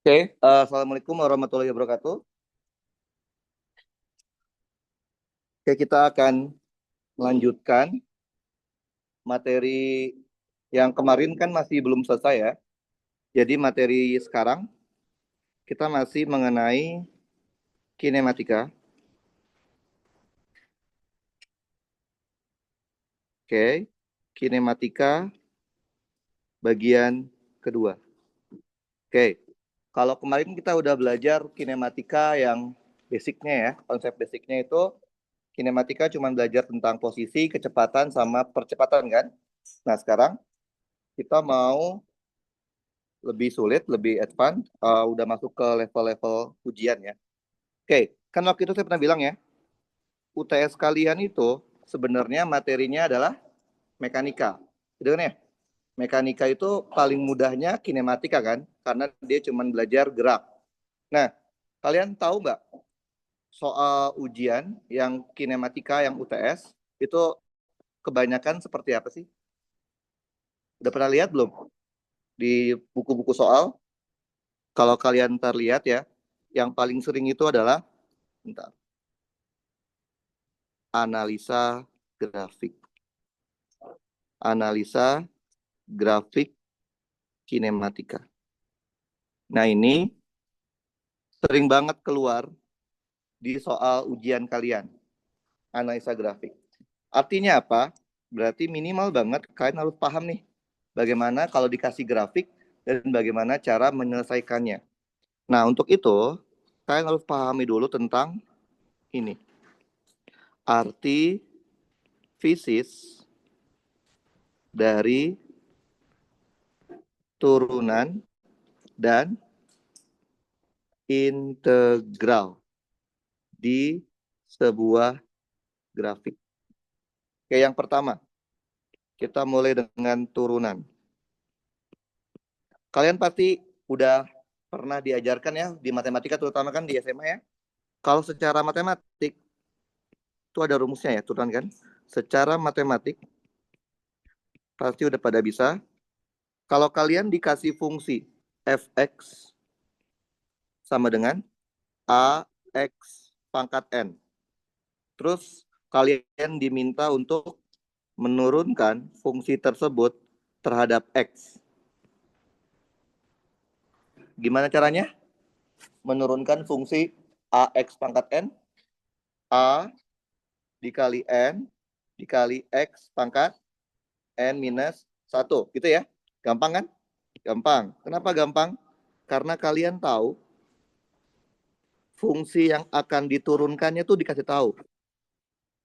Assalamualaikum warahmatullahi wabarakatuh. Oke, kita akan melanjutkan materi yang kemarin kan masih belum selesai ya. Jadi materi sekarang kita masih mengenai kinematika. Oke, kinematika bagian kedua. Oke, kalau kemarin kita udah belajar kinematika yang basicnya ya, konsep basicnya itu kinematika cuma belajar tentang posisi, kecepatan, sama percepatan kan. Nah sekarang kita mau lebih sulit, lebih advance, udah masuk ke level-level ujian ya. Oke, kan waktu itu saya pernah bilang ya, UTS kalian itu sebenarnya materinya adalah mekanika. Gitu kan ya? Mekanika itu paling mudahnya kinematika kan, karena dia cuma belajar gerak. Nah, kalian tahu nggak soal ujian yang kinematika, yang UTS, itu kebanyakan seperti apa sih? Udah pernah lihat belum di buku-buku soal? Kalau kalian terlihat ya, yang paling sering itu adalah bentar, analisa grafik. Analisa grafik kinematika. Nah, ini sering banget keluar di soal ujian kalian, analisa grafik. Artinya apa? Berarti minimal banget kalian harus paham nih, bagaimana kalau dikasih grafik dan bagaimana cara menyelesaikannya. Nah, untuk itu, kalian harus pahami dulu tentang ini. Arti fisis dari turunan dan integral di sebuah grafik. Oke, yang pertama, kita mulai dengan turunan. Kalian pasti udah pernah diajarkan ya di matematika, terutama kan di SMA ya. Kalau secara matematik, itu ada rumusnya ya, turunan kan. Secara matematik, pasti udah pada bisa. Kalau kalian dikasih fungsi fx sama dengan ax pangkat n. Terus kalian diminta untuk menurunkan fungsi tersebut terhadap x. Gimana caranya? Menurunkan fungsi ax pangkat n, a dikali n dikali x pangkat n minus 1. Gitu ya? Gampang kan? Gampang. Kenapa gampang? Karena kalian tahu fungsi yang akan diturunkannya tuh dikasih tahu.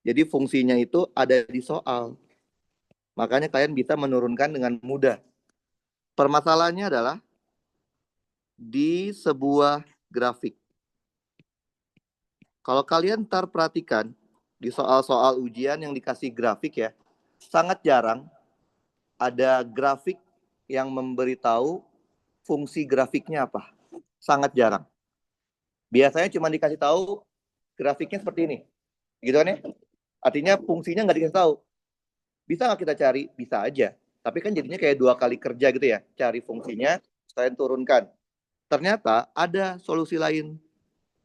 Jadi fungsinya itu ada di soal. Makanya kalian bisa menurunkan dengan mudah. Permasalahannya adalah di sebuah grafik. Kalau kalian ntar perhatikan di soal-soal ujian yang dikasih grafik ya, sangat jarang ada grafik yang memberitahu fungsi grafiknya apa. Sangat jarang. Biasanya cuma dikasih tahu grafiknya seperti ini. Gitu kan ya? Artinya fungsinya nggak dikasih tahu. Bisa nggak kita cari? Bisa aja. Tapi kan jadinya kayak 2 kali kerja gitu ya. Cari fungsinya, sekalian turunkan. Ternyata ada solusi lain.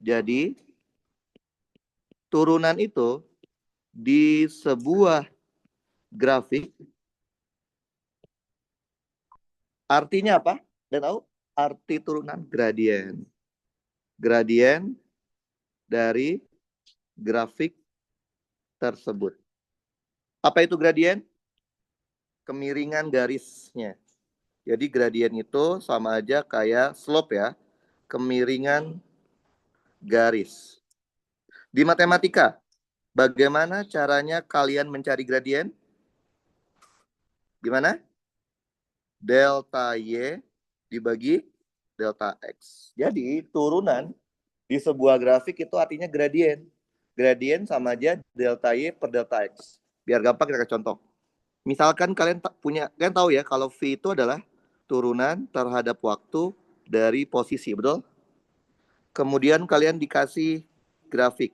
Jadi, turunan itu di sebuah grafik artinya apa? Dan tahu? Arti turunan gradien. Gradien dari grafik tersebut. Apa itu gradien? Kemiringan garisnya. Jadi gradien itu sama aja kayak slope ya. Kemiringan garis. Di matematika, bagaimana caranya kalian mencari gradien? Gimana? Delta Y dibagi delta X. Jadi turunan di sebuah grafik itu artinya gradien. Gradien sama aja delta Y per delta X. Biar gampang kita kasih contoh. Misalkan kalian kalian tahu ya kalau V itu adalah turunan terhadap waktu dari posisi, betul? Kemudian kalian dikasih grafik.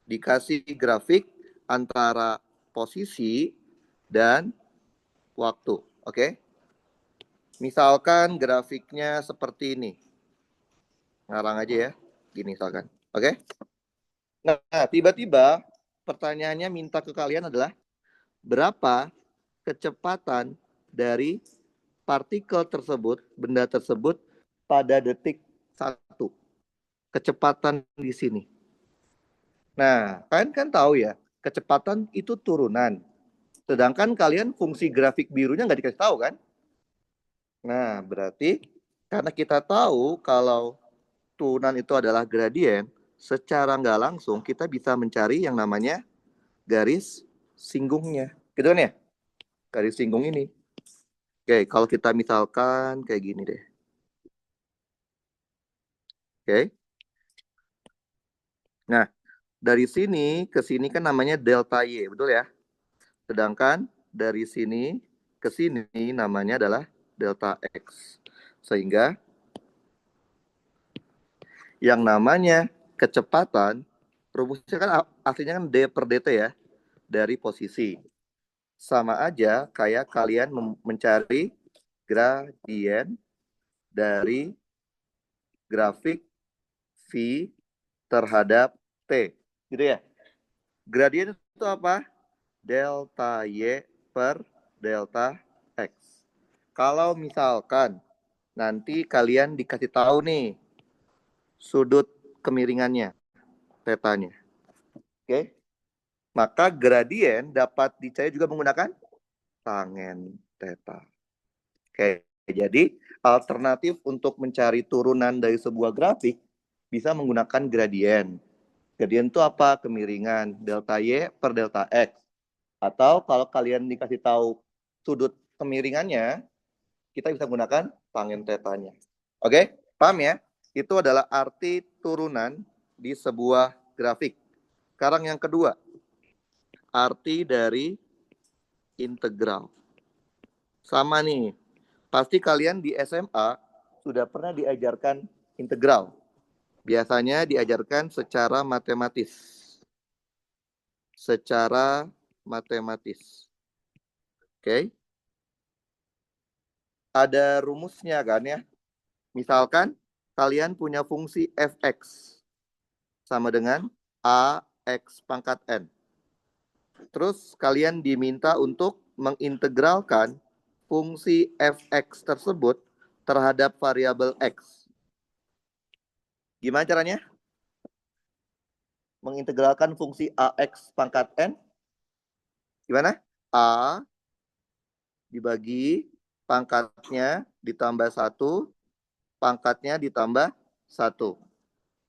Dikasih grafik antara posisi dan waktu, oke? Misalkan grafiknya seperti ini. Ngarang aja ya. Gini misalkan. Oke? Nah, tiba-tiba pertanyaannya minta ke kalian adalah berapa kecepatan dari partikel tersebut, benda tersebut pada detik 1. Kecepatan di sini. Nah, kalian kan tahu ya, kecepatan itu turunan. Sedangkan kalian fungsi grafik birunya nggak dikasih tahu kan? Nah, berarti karena kita tahu kalau turunan itu adalah gradien, secara nggak langsung kita bisa mencari yang namanya garis singgungnya. Gitu kan ya? Garis singgung ini. Oke, kalau kita misalkan kayak gini deh. Oke. Nah, dari sini ke sini kan namanya delta Y, betul ya? Sedangkan dari sini ke sini namanya adalah delta X. Sehingga yang namanya kecepatan, rumusnya kan aslinya kan D per dt ya, dari posisi. Sama aja kayak kalian mencari gradien dari grafik V terhadap T. Gitu ya. Gradien itu apa? Delta Y per delta X. Kalau misalkan nanti kalian dikasih tahu nih sudut kemiringannya, tetanya. Oke. Maka gradien dapat dicari juga menggunakan tangen theta. Oke, jadi alternatif untuk mencari turunan dari sebuah grafik bisa menggunakan gradien. Gradien itu apa? Kemiringan delta Y per delta X. Atau kalau kalian dikasih tahu sudut kemiringannya, kita bisa menggunakan tangen tetanya. Oke, paham ya? Itu adalah arti turunan di sebuah grafik. Sekarang yang kedua, arti dari integral. Sama nih, pasti kalian di SMA sudah pernah diajarkan integral. Biasanya diajarkan secara matematis. Secara matematis. Oke. Ada rumusnya kan ya. Misalkan kalian punya fungsi fx sama dengan ax pangkat n. Terus kalian diminta untuk mengintegralkan fungsi fx tersebut terhadap variabel x. Gimana caranya? Mengintegralkan fungsi ax pangkat n. Gimana? A dibagi pangkatnya ditambah 1, pangkatnya ditambah 1.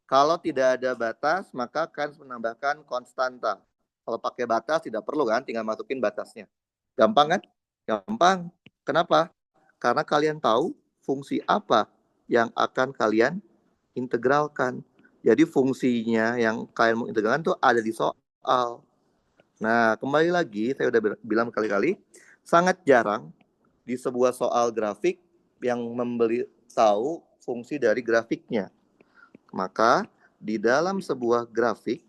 Kalau tidak ada batas, maka akan menambahkan konstanta. Kalau pakai batas tidak perlu kan, tinggal masukin batasnya. Gampang kan? Gampang. Kenapa? Karena kalian tahu fungsi apa yang akan kalian integralkan. Jadi fungsinya yang kalian mau integralkan itu ada di soal. Nah, kembali lagi, saya udah bilang berkali-kali, sangat jarang di sebuah soal grafik yang memberitahu fungsi dari grafiknya. Maka, di dalam sebuah grafik,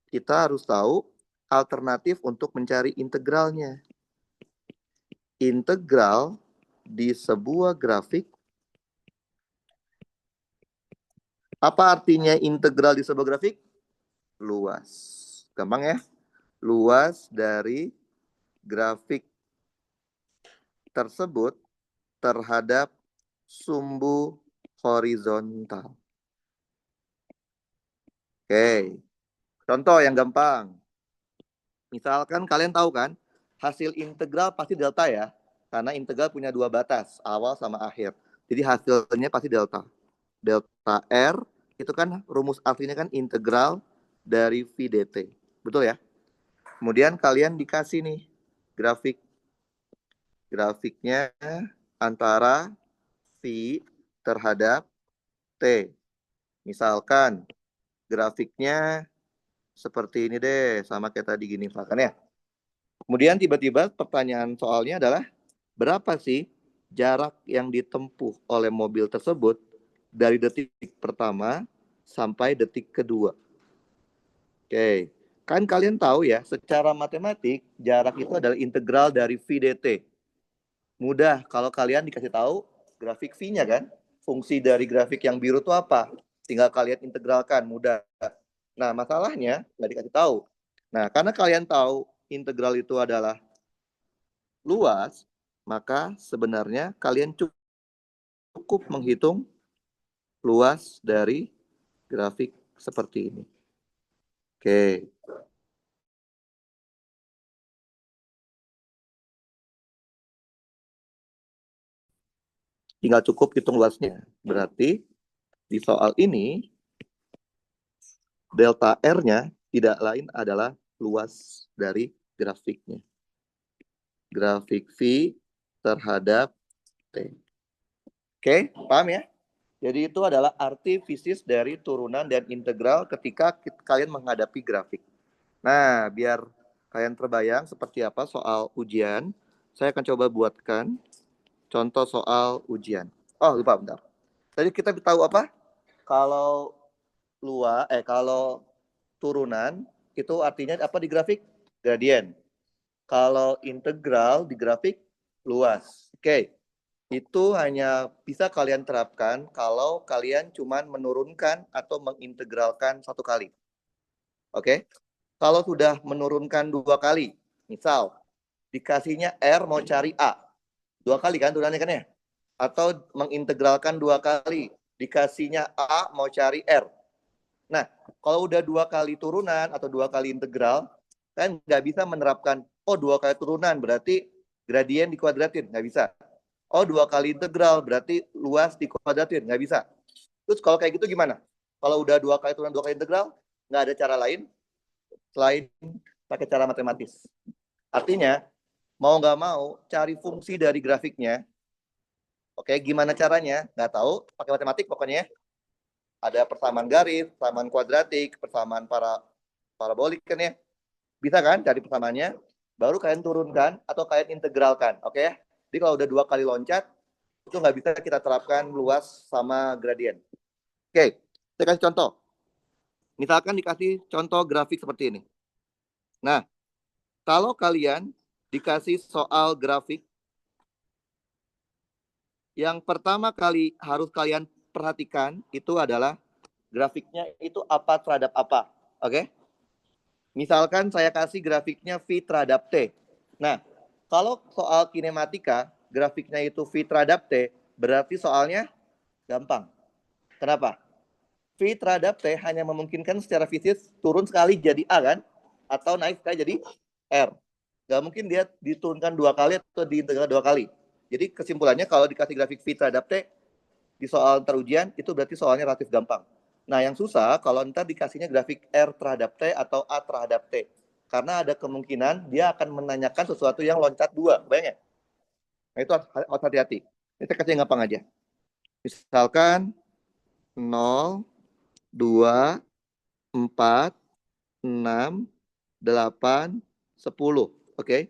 kita harus tahu alternatif untuk mencari integralnya. Integral di sebuah grafik, apa artinya integral di sebuah grafik? Luas. Gampang ya? Luas dari grafik tersebut terhadap sumbu horizontal. Oke, contoh yang gampang. Misalkan kalian tahu kan, hasil integral pasti delta ya. Karena integral punya dua batas, awal sama akhir. Jadi hasilnya pasti delta. Delta R itu kan rumus aslinya kan integral dari V dt. Betul ya? Kemudian kalian dikasih nih grafik. Grafiknya antara V terhadap T. Misalkan grafiknya seperti ini deh, sama kayak tadi gini misalkan ya. Kemudian tiba-tiba pertanyaan soalnya adalah berapa sih jarak yang ditempuh oleh mobil tersebut dari detik pertama sampai detik kedua. Oke, kan kalian tahu ya, secara matematik jarak itu adalah integral dari V dt. Mudah kalau kalian dikasih tahu grafik V-nya kan. Fungsi dari grafik yang biru itu apa? Tinggal kalian integralkan, mudah. Nah, masalahnya nggak dikasih tahu. Nah, karena kalian tahu integral itu adalah luas, maka sebenarnya kalian cukup menghitung luas dari grafik seperti ini. Oke. Tinggal cukup hitung luasnya. Berarti di soal ini delta R-nya tidak lain adalah luas dari grafiknya. Grafik V terhadap T. Oke, paham ya? Jadi itu adalah arti fisis dari turunan dan integral ketika kalian menghadapi grafik. Nah, biar kalian terbayang seperti apa soal ujian, saya akan coba buatkan contoh soal ujian. Oh, lupa bentar. Tadi kita tahu apa? Kalau kalau turunan itu artinya apa di grafik? Gradien. Kalau integral di grafik luas. Oke. Itu hanya bisa kalian terapkan kalau kalian cuma menurunkan atau mengintegralkan satu kali. Oke? Kalau sudah menurunkan dua kali, misal dikasihnya R mau cari A, dua kali kan turunannya kan ya? Atau mengintegralkan dua kali, dikasihnya A mau cari R. Nah, kalau udah dua kali turunan atau dua kali integral, kan nggak bisa menerapkan, oh dua kali turunan berarti gradien dikuadratin, nggak bisa. Oh dua kali integral berarti luas dikuadratin, nggak bisa. Terus kalau kayak gitu gimana? Kalau udah dua kali turunan, dua kali integral, nggak ada cara lain selain pakai cara matematis. Artinya, mau nggak mau, cari fungsi dari grafiknya. Oke, gimana caranya? Nggak tahu, pakai matematik pokoknya. Ada persamaan garis, persamaan kuadratik, persamaan parabolik kan ya. Bisa kan cari persamaannya? Baru kalian turunkan atau kalian integralkan. Oke ya? Jadi kalau udah dua kali loncat, itu nggak bisa kita terapkan luas sama gradien. Oke, saya kasih contoh. Misalkan dikasih contoh grafik seperti ini. Nah, kalau kalian dikasih soal grafik, yang pertama kali harus kalian perhatikan itu adalah grafiknya itu apa terhadap apa. Oke? Misalkan saya kasih grafiknya V terhadap T. Nah, kalau soal kinematika, grafiknya itu V terhadap T, berarti soalnya gampang. Kenapa? V terhadap T hanya memungkinkan secara fisik turun sekali jadi A kan? Atau naik sekali jadi R. Gak mungkin dia diturunkan dua kali atau diintegral dua kali. Jadi kesimpulannya kalau dikasih grafik V terhadap T di soal terujian itu berarti soalnya relatif gampang. Nah yang susah kalau ntar dikasihnya grafik R terhadap T atau A terhadap T. Karena ada kemungkinan dia akan menanyakan sesuatu yang loncat dua. Bayangin. Nah itu harus hati-hati. Ini saya kasih yang gampang aja. Misalkan 0, 2, 4, 6, 8, 10. Oke.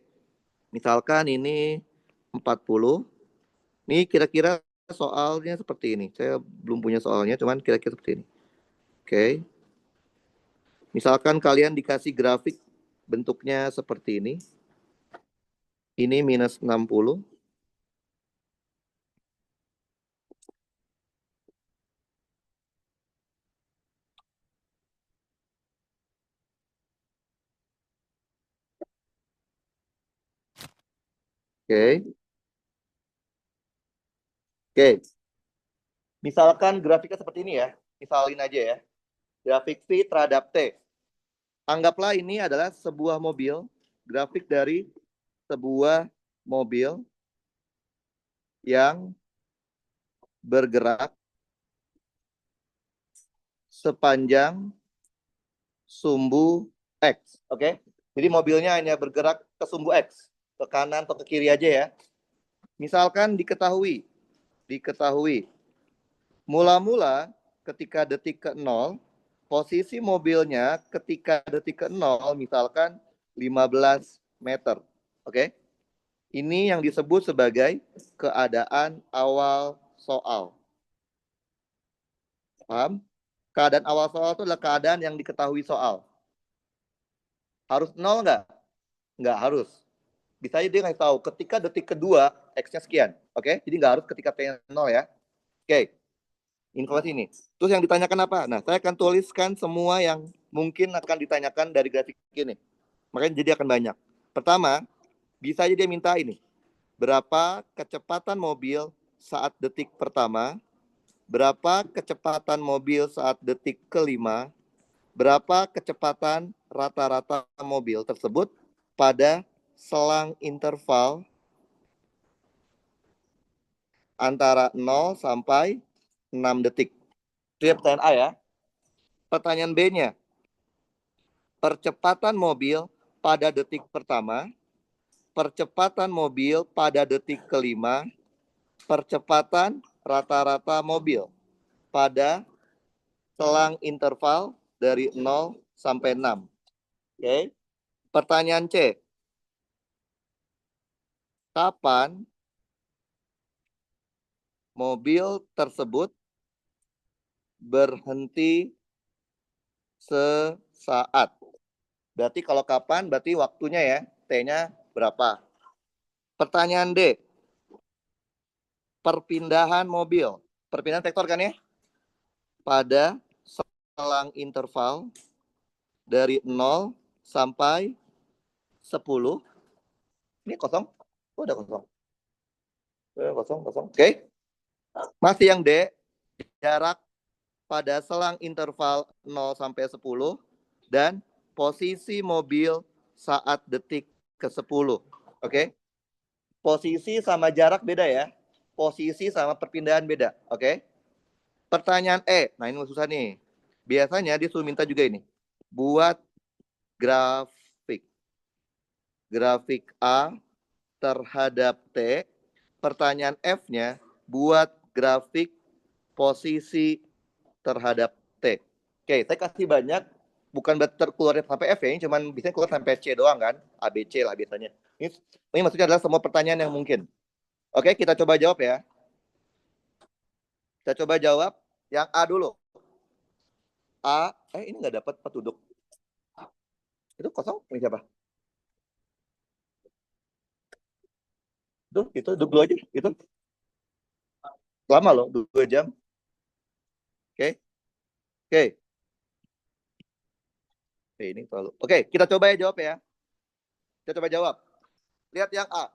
Misalkan ini 40. Ini kira-kira soalnya seperti ini. Saya belum punya soalnya, cuman kira-kira seperti ini. Oke. Misalkan kalian dikasih grafik bentuknya seperti ini. Ini minus 60. Oke. Oke. Misalkan grafiknya seperti ini ya. Misalin aja ya. Grafik V terhadap T. Anggaplah ini adalah sebuah mobil. Grafik dari sebuah mobil yang bergerak sepanjang sumbu X. Oke. Jadi mobilnya hanya bergerak ke sumbu X. Ke kanan atau ke kiri aja ya. Misalkan diketahui mula-mula ketika detik ke-0, posisi mobilnya ketika detik ke-0 misalkan 15 meter. Oke? Ini yang disebut sebagai keadaan awal soal. Paham? Keadaan awal soal itu adalah keadaan yang diketahui soal. Harus 0 nggak? Nggak harus. bisa aja dia ngasih tahu ketika detik kedua X-nya sekian. Oke, jadi nggak harus ketika T-nya 0 ya. Oke, informasi ini. Terus yang ditanyakan apa? Nah, saya akan tuliskan semua yang mungkin akan ditanyakan dari grafik ini. Makanya jadi akan banyak. Pertama, bisa aja dia minta ini. Berapa kecepatan mobil saat detik pertama? Berapa kecepatan mobil saat detik kelima? Berapa kecepatan rata-rata mobil tersebut pada selang interval antara 0 sampai 6 detik. Itu ya pertanyaan A ya. Pertanyaan B-nya, percepatan mobil pada detik pertama, percepatan mobil pada detik kelima, percepatan rata-rata mobil pada selang interval dari 0 sampai 6. Oke. Pertanyaan C. Kapan mobil tersebut berhenti sesaat? Berarti kalau kapan, berarti waktunya ya. T-nya berapa? Pertanyaan D. Perpindahan mobil. Perpindahan vektor kan ya? Pada selang interval dari 0 sampai 10. Ini kosong. Oh, udah kosong. Kosong. Oke. Masih yang D. Jarak pada selang interval 0 sampai 10. Dan posisi mobil saat detik ke-10. Oke. Posisi sama jarak beda ya. Posisi sama perpindahan beda. Oke. Pertanyaan E. Nah, ini susah nih. Biasanya dia suruh minta juga ini. Buat grafik. Grafik A terhadap T. Pertanyaan F-nya, buat grafik posisi terhadap T. Oke, saya kasih banyak. Bukan keluar sampai F ya, ini cuman biasanya keluar sampai C doang kan. A, B, C lah biasanya. Ini maksudnya adalah semua pertanyaan yang mungkin. Oke, kita coba jawab ya. Kita coba jawab yang A dulu. A, ini nggak dapat petuduk. Itu kosong, ini siapa? Itu duduk dulu aja. Itu lama loh, 2 jam. Oke. Oke. Ini terlalu. Oke, kita coba ya jawab ya. Kita coba jawab. Lihat yang A.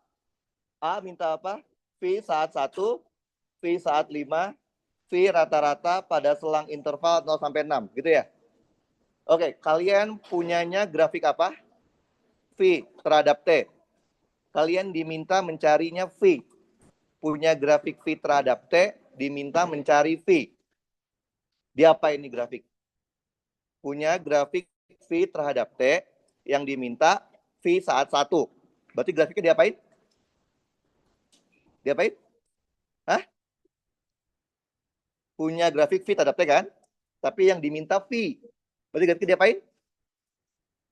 A minta apa? V saat 1, V saat 5, V rata-rata pada selang interval 0 sampai 6, gitu ya. Oke, kalian punyanya grafik apa? V terhadap T. Kalian diminta mencarinya V. Punya grafik V terhadap T, diminta mencari V. Diapa ini grafik? Punya grafik V terhadap T yang diminta V saat 1. Berarti grafiknya diapain? Diapain? Hah? Punya grafik V terhadap T kan? Tapi yang diminta V. Berarti grafiknya diapain?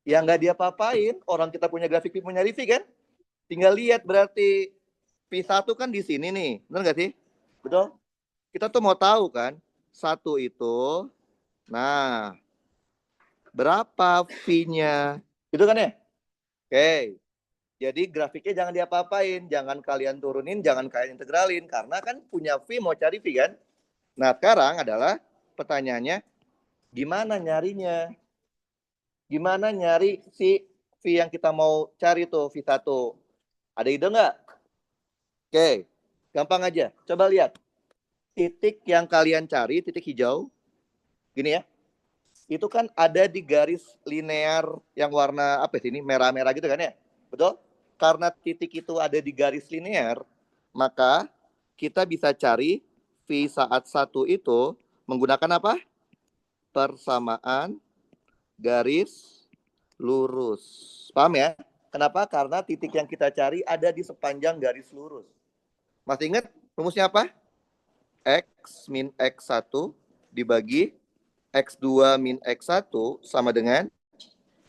Ya nggak diapa-apain. Orang kita punya grafik V, punya V kan? Tinggal lihat berarti V1 kan di sini nih. Benar nggak sih? Betul? Kita tuh mau tahu kan? 1 itu, nah, berapa V-nya? Itu kan ya? Oke. Jadi grafiknya jangan diapa-apain. Jangan kalian turunin, jangan kalian integralin. Karena kan punya V, mau cari V kan? Nah, sekarang adalah pertanyaannya, gimana nyarinya? Gimana nyari si V yang kita mau cari tuh, V1? Ada ide nggak? Oke, gampang aja. Coba lihat. Titik yang kalian cari, titik hijau, gini ya. Itu kan ada di garis linear yang warna apa sih ini? Merah-merah gitu kan ya? Betul? Karena titik itu ada di garis linear, maka kita bisa cari V saat 1 itu menggunakan apa? Persamaan garis lurus. Paham ya? Kenapa? Karena titik yang kita cari ada di sepanjang garis lurus. Masih ingat rumusnya apa? X min X1 dibagi X2 min X1 sama dengan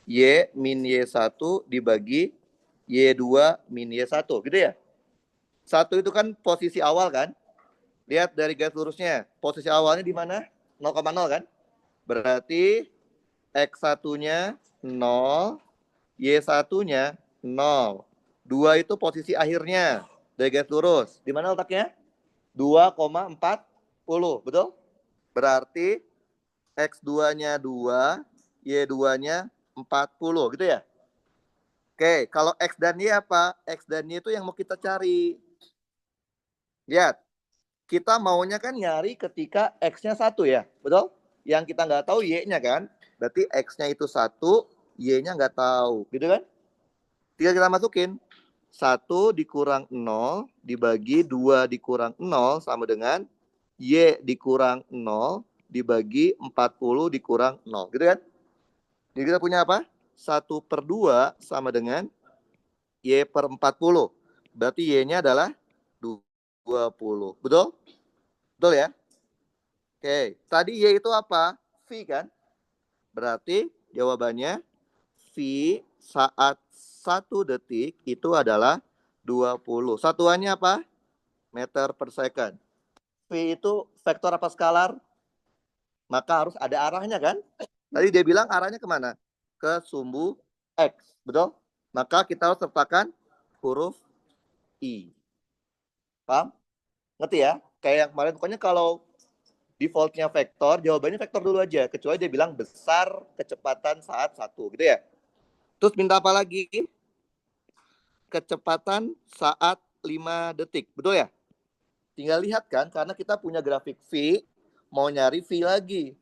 Y min Y1 dibagi Y2 min Y1. Gitu ya? 1 itu kan posisi awal kan? Lihat dari garis lurusnya. Posisi awalnya di mana? 0,0 kan? Berarti X1-nya 0, Y1-nya 0. 2 itu posisi akhirnya dari garis lurus. Di mana letaknya? 2,40, betul? Berarti X2-nya 2, Y2-nya 40, gitu ya? Oke, kalau X dan Y apa? X dan Y itu yang mau kita cari. Lihat, kita maunya kan nyari ketika X-nya 1 ya, betul? Yang kita nggak tahu Y-nya kan? Berarti X-nya itu 1, Y-nya nggak tahu, gitu kan? Tinggal kita masukin. 1 dikurang 0 dibagi 2 dikurang 0 sama dengan Y dikurang 0 dibagi 40 dikurang 0. Gitu kan? Jadi kita punya apa? 1/2 sama dengan Y per 40. Berarti Y-nya adalah 20. Betul? Betul ya? Oke. Tadi Y itu apa? V kan? Berarti jawabannya V saat 1 detik itu adalah 20. Satuannya apa? Meter per second. V itu vektor apa skalar? Maka harus ada arahnya kan? Tadi dia bilang arahnya kemana? Ke sumbu X. Betul? Maka kita harus sertakan huruf I. Paham? Ngerti ya? Kayak yang kemarin, pokoknya kalau defaultnya vektor, jawabannya vektor dulu aja. Kecuali dia bilang besar kecepatan saat 1. Gitu ya? Terus minta apa lagi? Kecepatan saat 5 detik. Betul ya? Tinggal lihat kan, karena kita punya grafik V, mau nyari V lagi.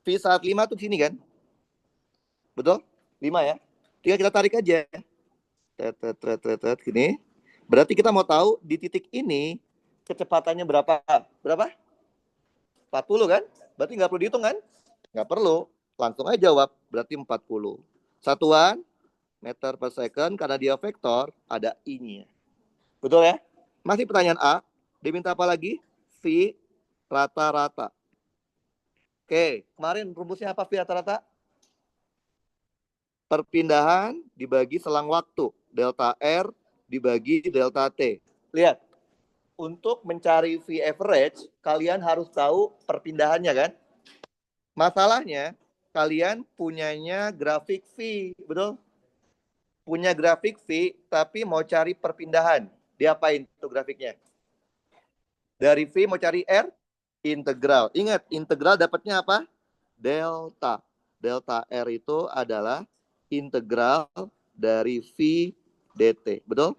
V saat 5 tuh sini kan? Betul? 5 ya? Tinggal kita tarik aja. Gini. Berarti kita mau tahu di titik ini kecepatannya berapa? Berapa? 40 kan? Berarti nggak perlu dihitung kan? Nggak perlu. Langsung aja jawab. Berarti 40. Satuan meter per second, karena dia vektor, ada I-nya. Betul ya? Masih pertanyaan A. Diminta apa lagi? V rata-rata. Oke, kemarin rumusnya apa V rata-rata? Perpindahan dibagi selang waktu. Delta R dibagi delta T. Lihat, untuk mencari V average, kalian harus tahu perpindahannya kan? Masalahnya, kalian punyanya grafik V, betul? Punya grafik V, tapi mau cari perpindahan. Diapain tuh grafiknya? Dari V mau cari R, integral. Ingat, integral dapatnya apa? Delta. Delta R itu adalah integral dari V dt. Betul?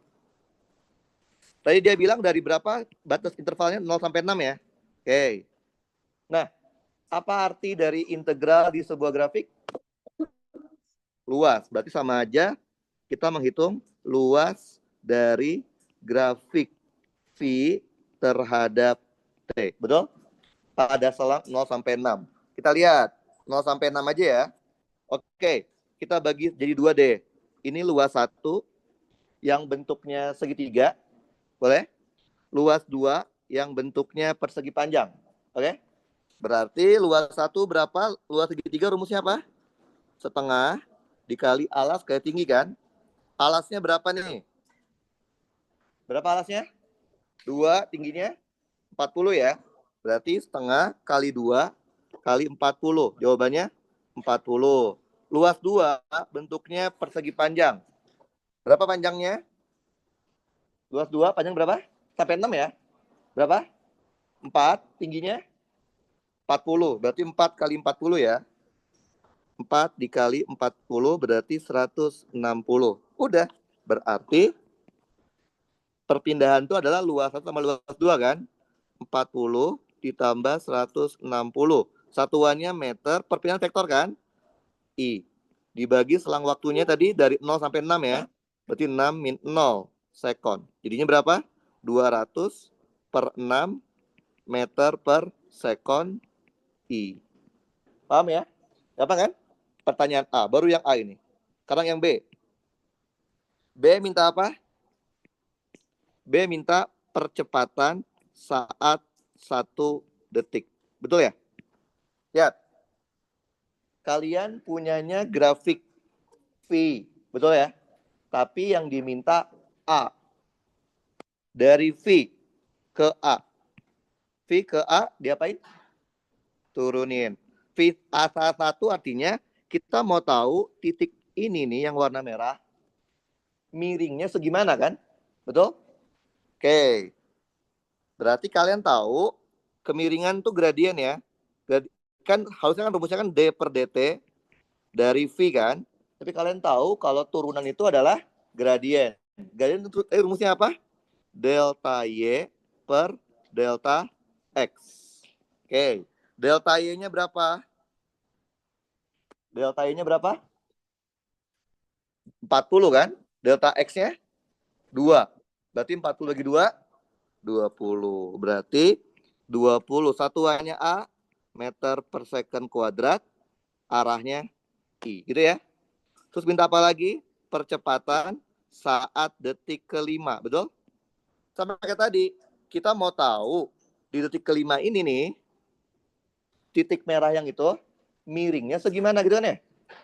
Tadi dia bilang dari berapa batas intervalnya? 0 sampai 6 ya? Oke. Nah, apa arti dari integral di sebuah grafik? Luas. Berarti sama aja kita menghitung luas dari grafik V terhadap T. Betul? Pada selang 0 sampai 6. Kita lihat 0 sampai 6 aja ya. Oke, kita bagi jadi 2 deh. Ini luas 1 yang bentuknya segitiga. Boleh? Luas 2 yang bentuknya persegi panjang. Oke? Berarti luas 1 berapa? Luas segitiga rumusnya apa? Setengah dikali alas kali tinggi kan? Alasnya berapa nih? Berapa alasnya? 2, tingginya 40 ya. Berarti setengah kali 2 kali 40. Jawabannya 40. Luas 2 bentuknya persegi panjang. Berapa panjangnya? Luas 2 panjang berapa? Sampai 6 ya? Berapa? 4, tingginya 40. Berarti 4 kali 40 ya. 4 dikali 40 berarti 160. Udah. Berarti perpindahan itu adalah luas 1 sama luas 2 kan? 40 ditambah 160. Satuannya meter, perpindahan vektor kan? I. Dibagi selang waktunya tadi dari 0 sampai 6 ya. Berarti 6 min 0 sekon. Jadinya berapa? 200 per 6 meter per sekon I. Paham ya? Gampang kan? Pertanyaan A. Baru yang A ini. Sekarang yang B. B minta apa? B minta percepatan saat 1 detik. Betul ya? Ya. Kalian punyanya grafik V. Betul ya? Tapi yang diminta A. Dari V ke A. V ke A diapain? Turunin. V A1 artinya kita mau tahu titik ini nih yang warna merah. miringnya segimana kan? Betul? Oke. Berarti kalian tahu kemiringan tuh gradien ya. Kan harusnya kan rumusnya kan D per DT dari V kan. Tapi kalian tahu kalau turunan itu adalah gradien. Gradien itu rumusnya apa? Delta Y per delta X. Oke. Delta Y-nya berapa? Delta Y-nya berapa? 40 kan? Delta X-nya 2. Berarti 40 bagi 2, 20. Berarti 20 satuannya A, meter per second kuadrat, arahnya I. Gitu ya. Terus minta apa lagi? Percepatan saat detik kelima. Betul? Sama kayak tadi. Kita mau tahu di detik kelima ini nih, titik merah yang itu miringnya segimana gitu kan ya?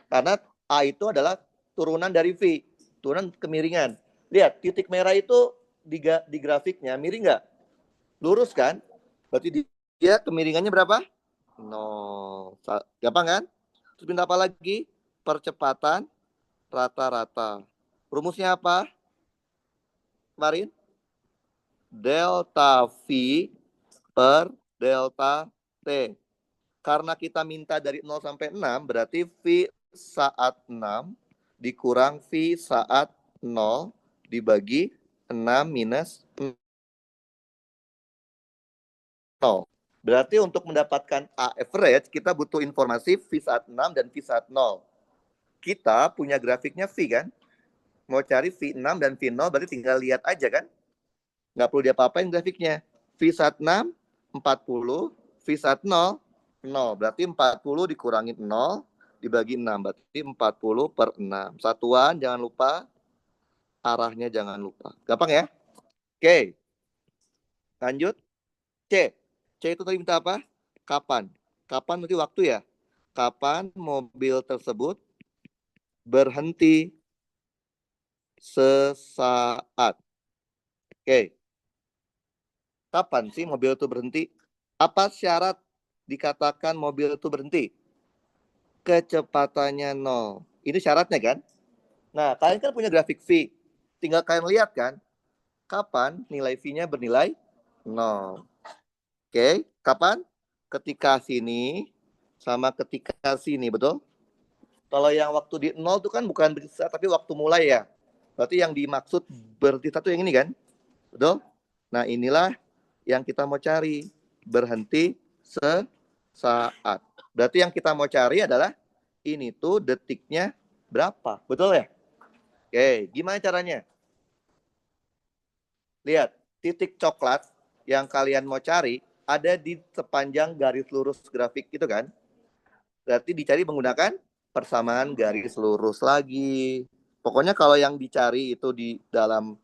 Karena A itu adalah turunan dari V, turunan kemiringan. Lihat, titik merah itu di grafiknya miring nggak? Lurus kan? Berarti dia kemiringannya berapa? 0. Gampang kan? Terus minta apa lagi? Percepatan rata-rata. Rumusnya apa? Kemarin? Delta V per delta T. Karena kita minta dari 0 sampai 6, berarti V saat 6 dikurang V saat 0 dibagi 6 minus 0. Berarti untuk mendapatkan A average, kita butuh informasi V saat 6 dan V saat 0. Kita punya grafiknya V kan? Mau cari V6 dan V0, berarti tinggal lihat aja kan? Nggak perlu diapa-apain grafiknya. V saat 6, 40. V saat 0, 0. Berarti 40 dikurangi 0 dibagi 6. Berarti 40 per 6. Satuan jangan lupa, arahnya jangan lupa. Gampang ya? Oke. Lanjut. C. C itu tadi minta apa? Kapan? Kapan berarti waktu ya? Kapan mobil tersebut berhenti sesaat? Oke. Kapan sih mobil itu berhenti? Apa syarat dikatakan mobil itu berhenti? Kecepatannya 0. Ini syaratnya kan? Nah, kalian kan punya grafik V. Tinggal kalian lihat kan, kapan nilai V-nya bernilai 0. Oke, kapan? Ketika sini sama ketika sini, betul? Kalau yang waktu di 0 itu kan bukan berhenti, tapi waktu mulai ya. Berarti yang dimaksud berhenti satu yang ini kan? Betul? Nah, inilah yang kita mau cari. Berhenti sesaat. Berarti yang kita mau cari adalah ini tuh detiknya berapa. Betul ya? Oke, gimana caranya? Lihat, titik coklat yang kalian mau cari ada di sepanjang garis lurus grafik itu kan? Berarti dicari menggunakan persamaan garis lurus lagi. Pokoknya kalau yang dicari itu di dalam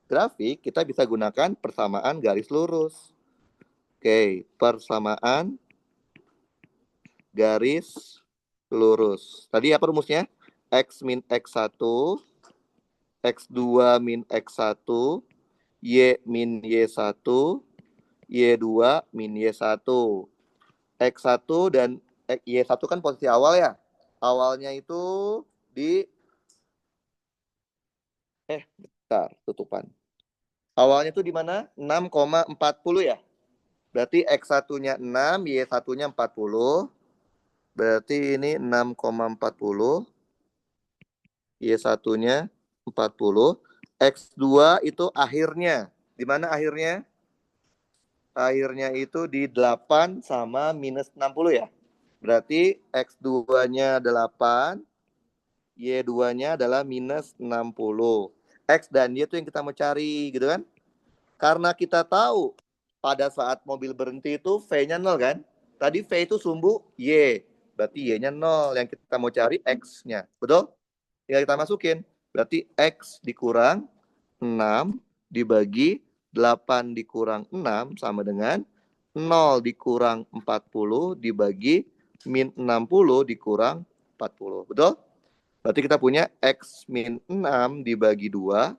grafik, kita bisa gunakan persamaan garis lurus. Oke, persamaan garis lurus. Tadi apa rumusnya? X min X1, X2 min X1, Y min Y1, Y2 min Y1. X1 dan Y1 kan posisi awal ya. Awalnya itu di... bentar, tutupan. Awalnya itu di mana? 6,40 ya. Berarti X1-nya 6, Y1-nya 40. Berarti ini 6,40. Y1-nya 40. X2 itu akhirnya. Di mana akhirnya? Akhirnya itu di 8 sama minus 60 ya. Berarti X2-nya 8, Y2-nya adalah minus 60. X dan Y itu yang kita mau cari gitu kan. Karena kita tahu pada saat mobil berhenti itu V-nya 0 kan. Tadi V itu sumbu Y. Berarti Y-nya 0. Yang kita mau cari X-nya. Betul? Tinggal kita masukin. Berarti X dikurang 6 dibagi 8 dikurang 6 sama dengan 0 dikurang 40 dibagi min 60 dikurang 40. Betul? Berarti kita punya X min 6 dibagi 2,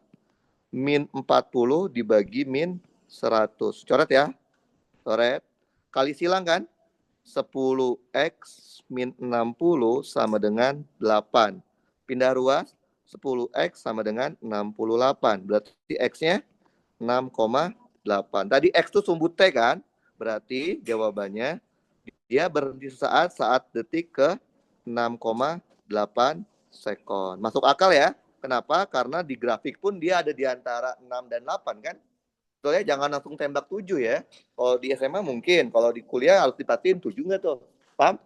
min 40 dibagi min 100. Coret ya. Coret. Kali silang kan? 10X min 60 sama dengan 8. Pindah ruas. 10X sama dengan 68. Berarti X-nya 6,8. Tadi X itu sumbu T kan? Berarti jawabannya dia berhenti saat detik ke 6,8 sekon. Masuk akal ya? Kenapa? Karena di grafik pun dia ada di antara 6 dan 8 kan? Soalnya jangan langsung tembak 7 ya. Kalau di SMA mungkin, kalau di kuliah harus dipatiin 7 nggak tuh? Paham?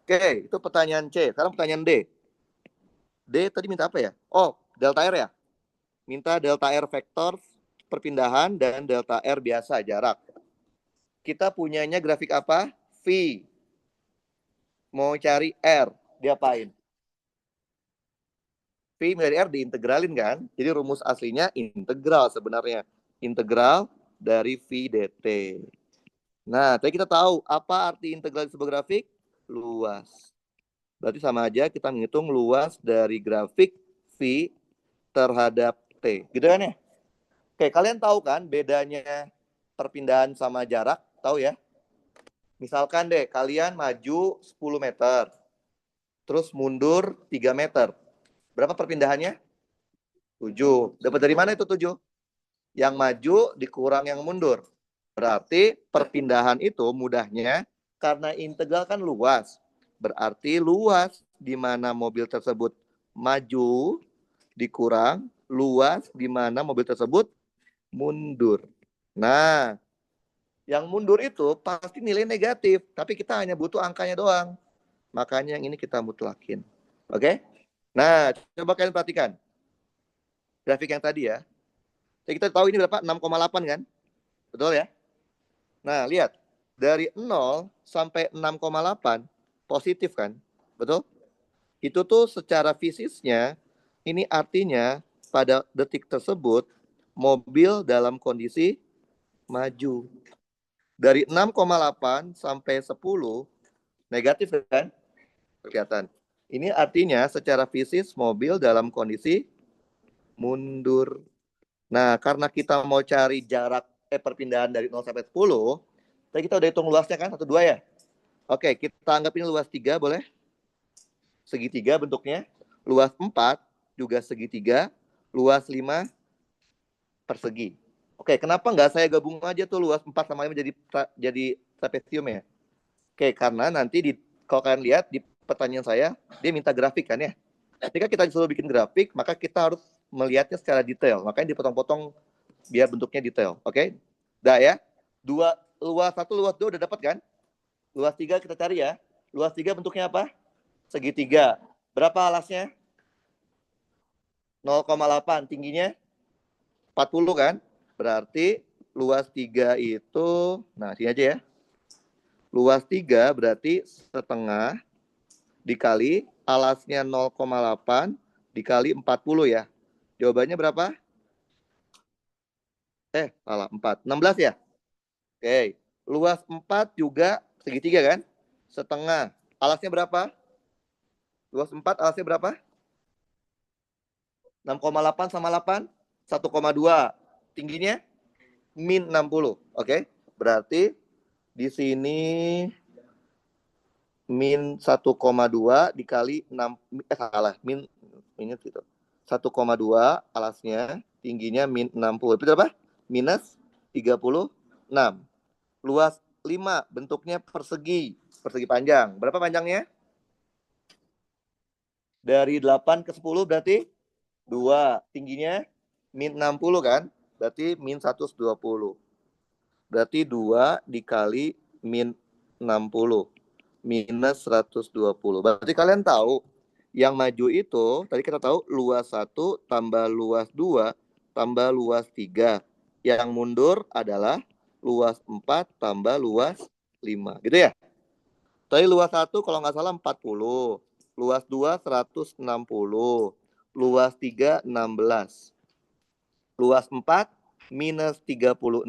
Oke, itu pertanyaan C. Sekarang pertanyaan D. D tadi minta apa ya? Oh, delta R ya? Minta delta R vektor perpindahan dan delta R biasa jarak. Kita punyanya grafik apa? V. Mau cari R, diapain? V dari R diintegralin kan? Jadi rumus aslinya integral sebenarnya. Integral dari V dt. Nah, tadi kita tahu apa arti integral di sebuah grafik? Luas. Berarti sama aja kita menghitung luas dari grafik V terhadap T. Gitu kan ya? Oke, kalian tahu kan bedanya perpindahan sama jarak? Tahu ya? Misalkan deh, kalian maju 10 meter, terus mundur 3 meter. Berapa perpindahannya? 7. Dapat dari mana itu 7? Yang maju dikurang yang mundur. Berarti perpindahan itu mudahnya karena integral kan luas. Berarti luas di mana mobil tersebut maju dikurang luas di mana mobil tersebut mundur. Nah, yang mundur itu pasti nilai negatif, tapi kita hanya butuh angkanya doang. Makanya yang ini kita mutlakin. Oke? Nah, coba kalian perhatikan grafik yang tadi ya. Jadi kita tahu ini berapa? 6,8 kan? Betul ya? Nah, lihat. Dari 0 sampai 6,8 positif kan? Betul? Itu tuh secara fisiknya ini artinya pada detik tersebut mobil dalam kondisi maju. Dari 6,8 sampai 10 negatif kan? Kelihatan. Ini artinya secara fisik mobil dalam kondisi mundur. Nah, karena kita mau cari jarak perpindahan dari 0 sampai 10, tadi kita udah hitung luasnya kan, 1, 2 ya? Oke, kita anggap ini luas 3 boleh? Segitiga bentuknya. Luas 4 juga segitiga. Luas 5 persegi. Oke, kenapa nggak saya gabung aja tuh luas 4 sama 5 jadi trapesium ya? Oke, karena nanti kalau kalian lihat di pertanyaan saya, dia minta grafik kan ya? Ketika kita disuruh bikin grafik, maka kita harus melihatnya secara detail. Makanya dipotong-potong biar bentuknya detail. Oke? Dah ya. Luas 1, luas 2 udah dapat kan? Luas 3 kita cari ya. Luas 3 bentuknya apa? Segitiga. Berapa alasnya? 0,8. Tingginya 40 kan? Berarti luas 3 itu, nah sini aja ya. Luas 3 berarti setengah dikali alasnya 0,8 dikali 40 ya. Jawabannya berapa? Salah, 4. 16 ya? Oke. Luas 4 juga segitiga kan? Setengah. Alasnya berapa? Luas 4 alasnya berapa? 6,8 sama 8? 1,2. Tingginya? Min 60. Oke. Berarti di sini min 1,2 dikali 6. Salah. Minus gitu. 1,2 alasnya. Tingginya min 60. Itu berapa? Minus 36. Luas 5 bentuknya persegi panjang. Berapa panjangnya? Dari 8 ke 10 berarti 2. Tingginya min 60 kan? Berarti min 120. Berarti 2 dikali min 60. Minus 120. Berarti kalian tahu yang maju itu, tadi kita tahu luas 1 tambah luas 2 tambah luas 3. Yang mundur adalah luas 4 tambah luas 5. Gitu ya? Tadi luas 1 kalau nggak salah 40. Luas 2 160. Luas 3 16. Luas 4 minus 36.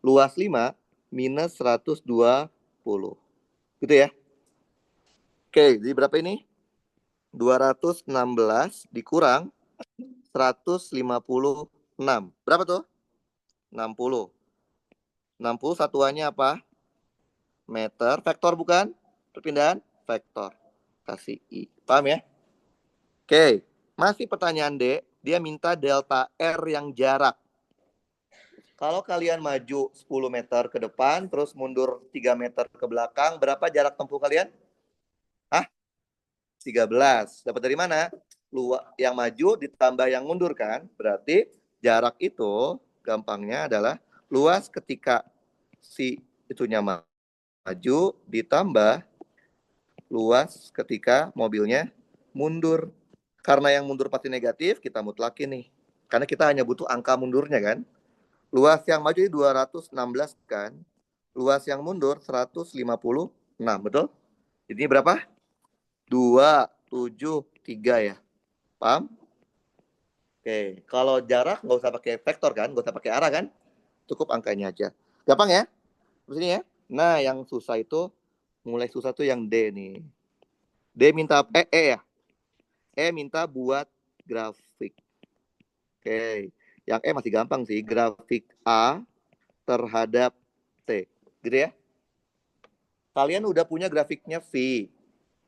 Luas 5 minus 120. Gitu ya. Oke, jadi berapa ini? 216 dikurang 156. Berapa tuh? 60. 60 satuannya apa? Meter. Vektor bukan? Perpindahan? Vektor. Kasih I. Paham ya? Oke. Masih pertanyaan D, dia minta delta R yang jarak. Kalau kalian maju 10 meter ke depan, terus mundur 3 meter ke belakang, berapa jarak tempuh kalian? 13. Dapat dari mana? Yang maju ditambah yang mundur kan? Berarti jarak itu gampangnya adalah luas ketika si itunya maju ditambah luas ketika mobilnya mundur. Karena yang mundur pasti negatif, kita mutlakin nih. Karena kita hanya butuh angka mundurnya kan. Luas yang maju 216 kan. Luas yang mundur 156, betul? Jadi berapa? 273 ya. Paham? Oke, kalau jarak nggak usah pakai vektor kan, nggak usah pakai arah kan, cukup angkanya aja. Gampang ya? Terus ini ya. Nah, yang susah itu, mulai susah tuh yang D nih. D minta ya. Minta buat grafik. Oke, yang masih gampang sih, grafik A terhadap T. Gitu ya. Kalian udah punya grafiknya V,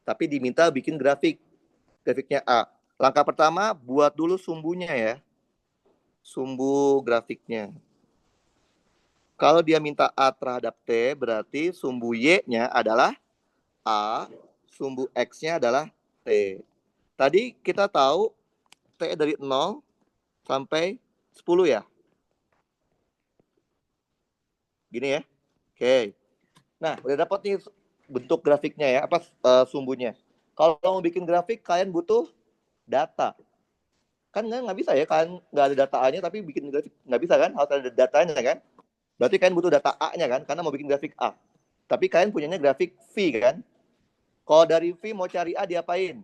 tapi diminta bikin grafiknya A. Langkah pertama, buat dulu sumbunya ya. Sumbu grafiknya. Kalau dia minta A terhadap T, berarti sumbu Y-nya adalah A, sumbu X-nya adalah T. Tadi kita tahu T dari 0 sampai 10 ya. Gini ya. Oke. Nah, udah dapat nih bentuk grafiknya ya, sumbunya. Kalau mau bikin grafik, kalian butuh data. Kan nggak bisa ya, kalian nggak ada data A-nya, tapi bikin grafik nggak bisa kan, harus ada datanya kan. Berarti kalian butuh data A-nya kan, karena mau bikin grafik A. Tapi kalian punyanya grafik V kan. Kalau dari V mau cari A diapain?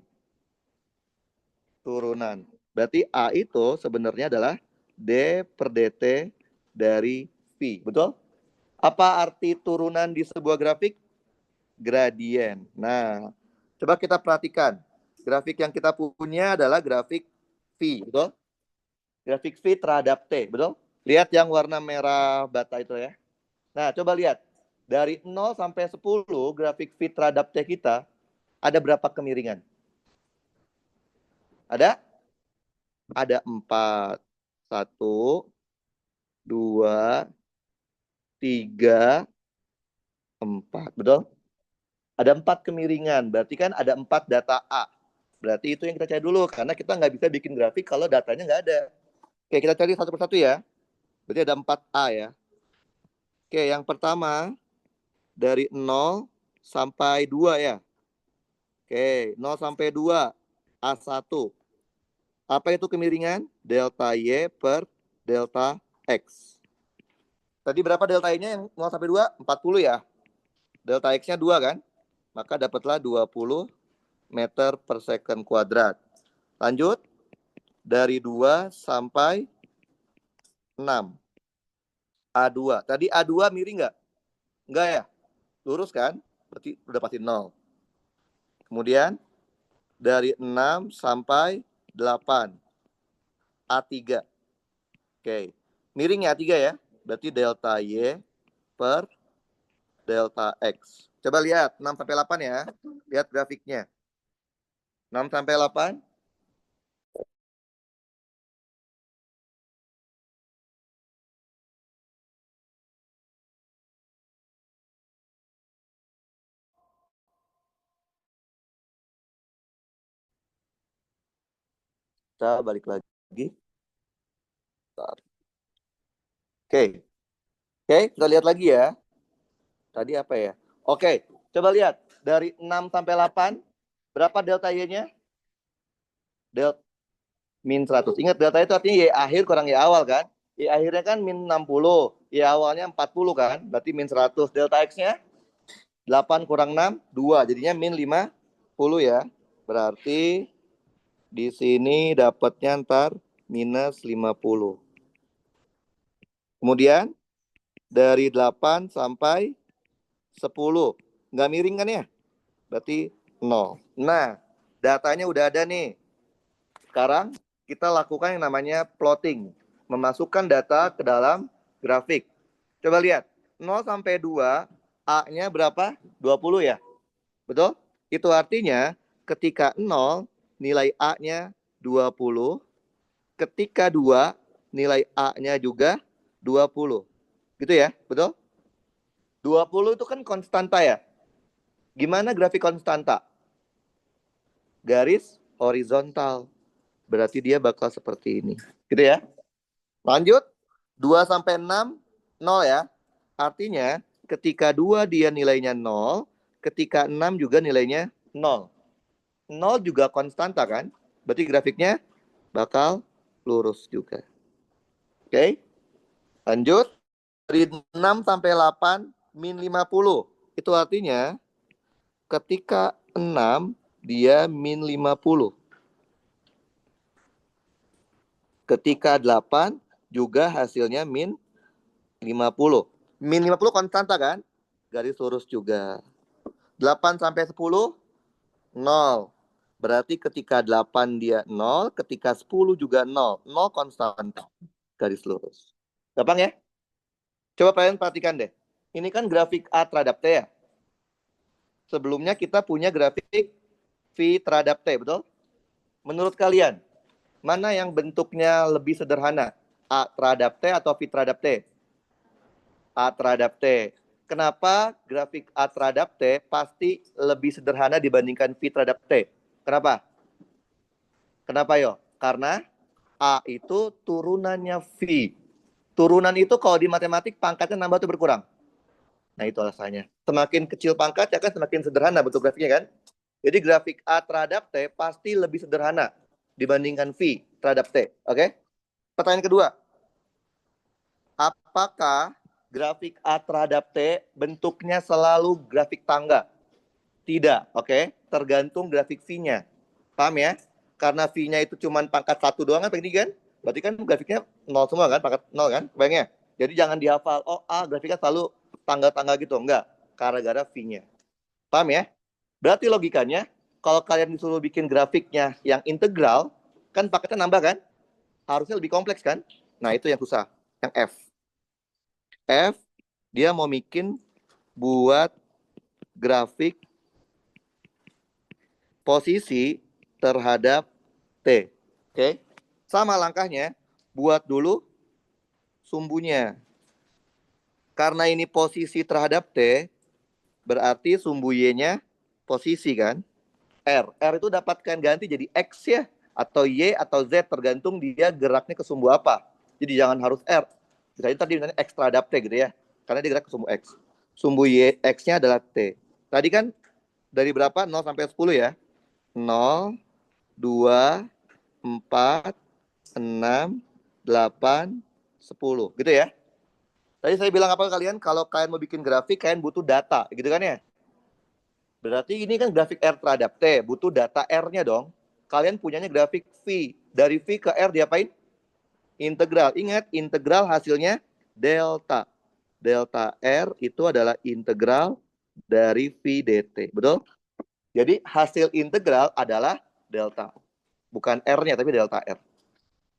Turunan. Berarti A itu sebenarnya adalah D per DT dari V. Betul? Apa arti turunan di sebuah grafik? Gradien. Nah, coba kita perhatikan. Grafik yang kita punya adalah grafik V. Betul? Grafik V terhadap T. Betul? Lihat yang warna merah bata itu ya. Nah, coba lihat. Dari 0 sampai 10, grafik V terhadap T kita, ada berapa kemiringan? Ada? Ada 4. 1, 2, 3, 4. Betul? Ada 4 kemiringan. Berarti kan ada 4 data A. Berarti itu yang kita cari dulu. Karena kita nggak bisa bikin grafik kalau datanya nggak ada. Oke, kita cari satu persatu ya. Berarti ada 4 A ya. Oke, yang pertama dari 0 sampai 2 ya. Oke, 0 sampai 2. A1. Apa itu kemiringan? Delta Y per delta X. Tadi berapa delta Y-nya yang 0 sampai 2? 40 ya. Delta X-nya 2 kan? Maka dapatlah 20 meter per second kuadrat. Lanjut. Dari 2 sampai 6. A2. Tadi A2 miring nggak? Nggak ya? Lurus kan? Berarti udah pasti 0. Kemudian dari 6 sampai 8. A3. Oke. Miring ya A3 ya? Berarti delta Y per delta X. Coba lihat 6 sampai 8 ya. Lihat grafiknya. 6 sampai 8. Kita balik lagi. Oke. Oke, kita lihat lagi ya. Tadi apa ya? Oke, coba lihat. Dari 6 sampai 8, berapa delta Y-nya? Delta min 100. Ingat delta itu artinya Y akhir kurang Y awal kan? Y akhirnya kan min 60. Y awalnya 40 kan? Berarti min 100. Delta X-nya 8 kurang 6, 2. Jadinya min 50 ya. Berarti di sini dapatnya ntar minus 50. Kemudian dari 8 sampai 10. Nggak miring kan ya? Berarti 0. Nah, datanya udah ada nih. Sekarang kita lakukan yang namanya plotting. Memasukkan data ke dalam grafik. Coba lihat. 0 sampai 2, A-nya berapa? 20 ya? Betul? Itu artinya ketika 0, nilai A-nya 20. Ketika 2, nilai A-nya juga 20. Gitu ya, betul? 20 itu kan konstanta ya. Gimana grafik konstanta? Garis horizontal. Berarti dia bakal seperti ini. Gitu ya. Lanjut. 2 sampai 6, 0 ya. Artinya ketika 2 dia nilainya 0, ketika 6 juga nilainya 0. 0 juga konstanta kan? Berarti grafiknya bakal lurus juga. Oke. Lanjut. Dari 6 sampai 8, min 50. Itu artinya ketika 6 dia min 50. Ketika 8 juga hasilnya min 50. Min 50 konstanta kan? Garis lurus juga. 8 sampai 10, 0. Berarti ketika 8 dia 0, ketika 10 juga 0. 0 konstanta. Garis lurus. Gampang ya? Coba kalian perhatikan deh. Ini kan grafik A terhadap T ya. Sebelumnya kita punya grafik V terhadap T, betul? Menurut kalian, mana yang bentuknya lebih sederhana? A terhadap T atau V terhadap T? A terhadap T. Kenapa grafik A terhadap T pasti lebih sederhana dibandingkan V terhadap T? Kenapa? Kenapa yo? Karena A itu turunannya V. Turunan itu kalau di matematik pangkatnya nambah atau berkurang? Nah itu alasannya. Semakin kecil pangkat ya kan semakin sederhana bentuk grafiknya kan? Jadi grafik A terhadap T pasti lebih sederhana dibandingkan V terhadap T. Oke? Pertanyaan kedua. Apakah grafik A terhadap T bentuknya selalu grafik tangga? Tidak, oke? Tergantung grafik V-nya. Paham ya? Karena V-nya itu cuma pangkat 1 doang kan, kan? Berarti kan grafiknya 0 semua kan, pangkat 0 kan? Kebayangnya? Jadi jangan dihafal, oh A grafiknya selalu tangga-tangga gitu. Enggak, gara-gara V-nya. Paham ya? Berarti logikanya, kalau kalian disuruh bikin grafiknya yang integral, kan paketnya nambah kan? Harusnya lebih kompleks kan? Nah itu yang susah, yang F. F, dia mau bikin buat grafik posisi terhadap T. Oke? Sama langkahnya, buat dulu sumbunya. Karena ini posisi terhadap T, berarti sumbu Y-nya posisi kan? R. R itu dapatkan ganti jadi X ya, atau Y atau Z, tergantung dia geraknya ke sumbu apa. Jadi jangan harus R. Misalnya tadi misalnya X terhadap T gitu ya, karena dia gerak ke sumbu X. Sumbu Y X-nya adalah T. Tadi kan dari berapa? 0 sampai 10 ya. 0, 2, 4, 6, 8, 10. Gitu ya. Tadi saya bilang apa ke kalian? Kalau kalian mau bikin grafik, kalian butuh data. Gitu kan ya? Berarti ini kan grafik R terhadap T. Butuh data R-nya dong. Kalian punyanya grafik V. Dari V ke R diapain? Integral. Ingat, integral hasilnya delta. Delta R itu adalah integral dari V dt. Betul? Jadi hasil integral adalah delta. Bukan R-nya, tapi delta R.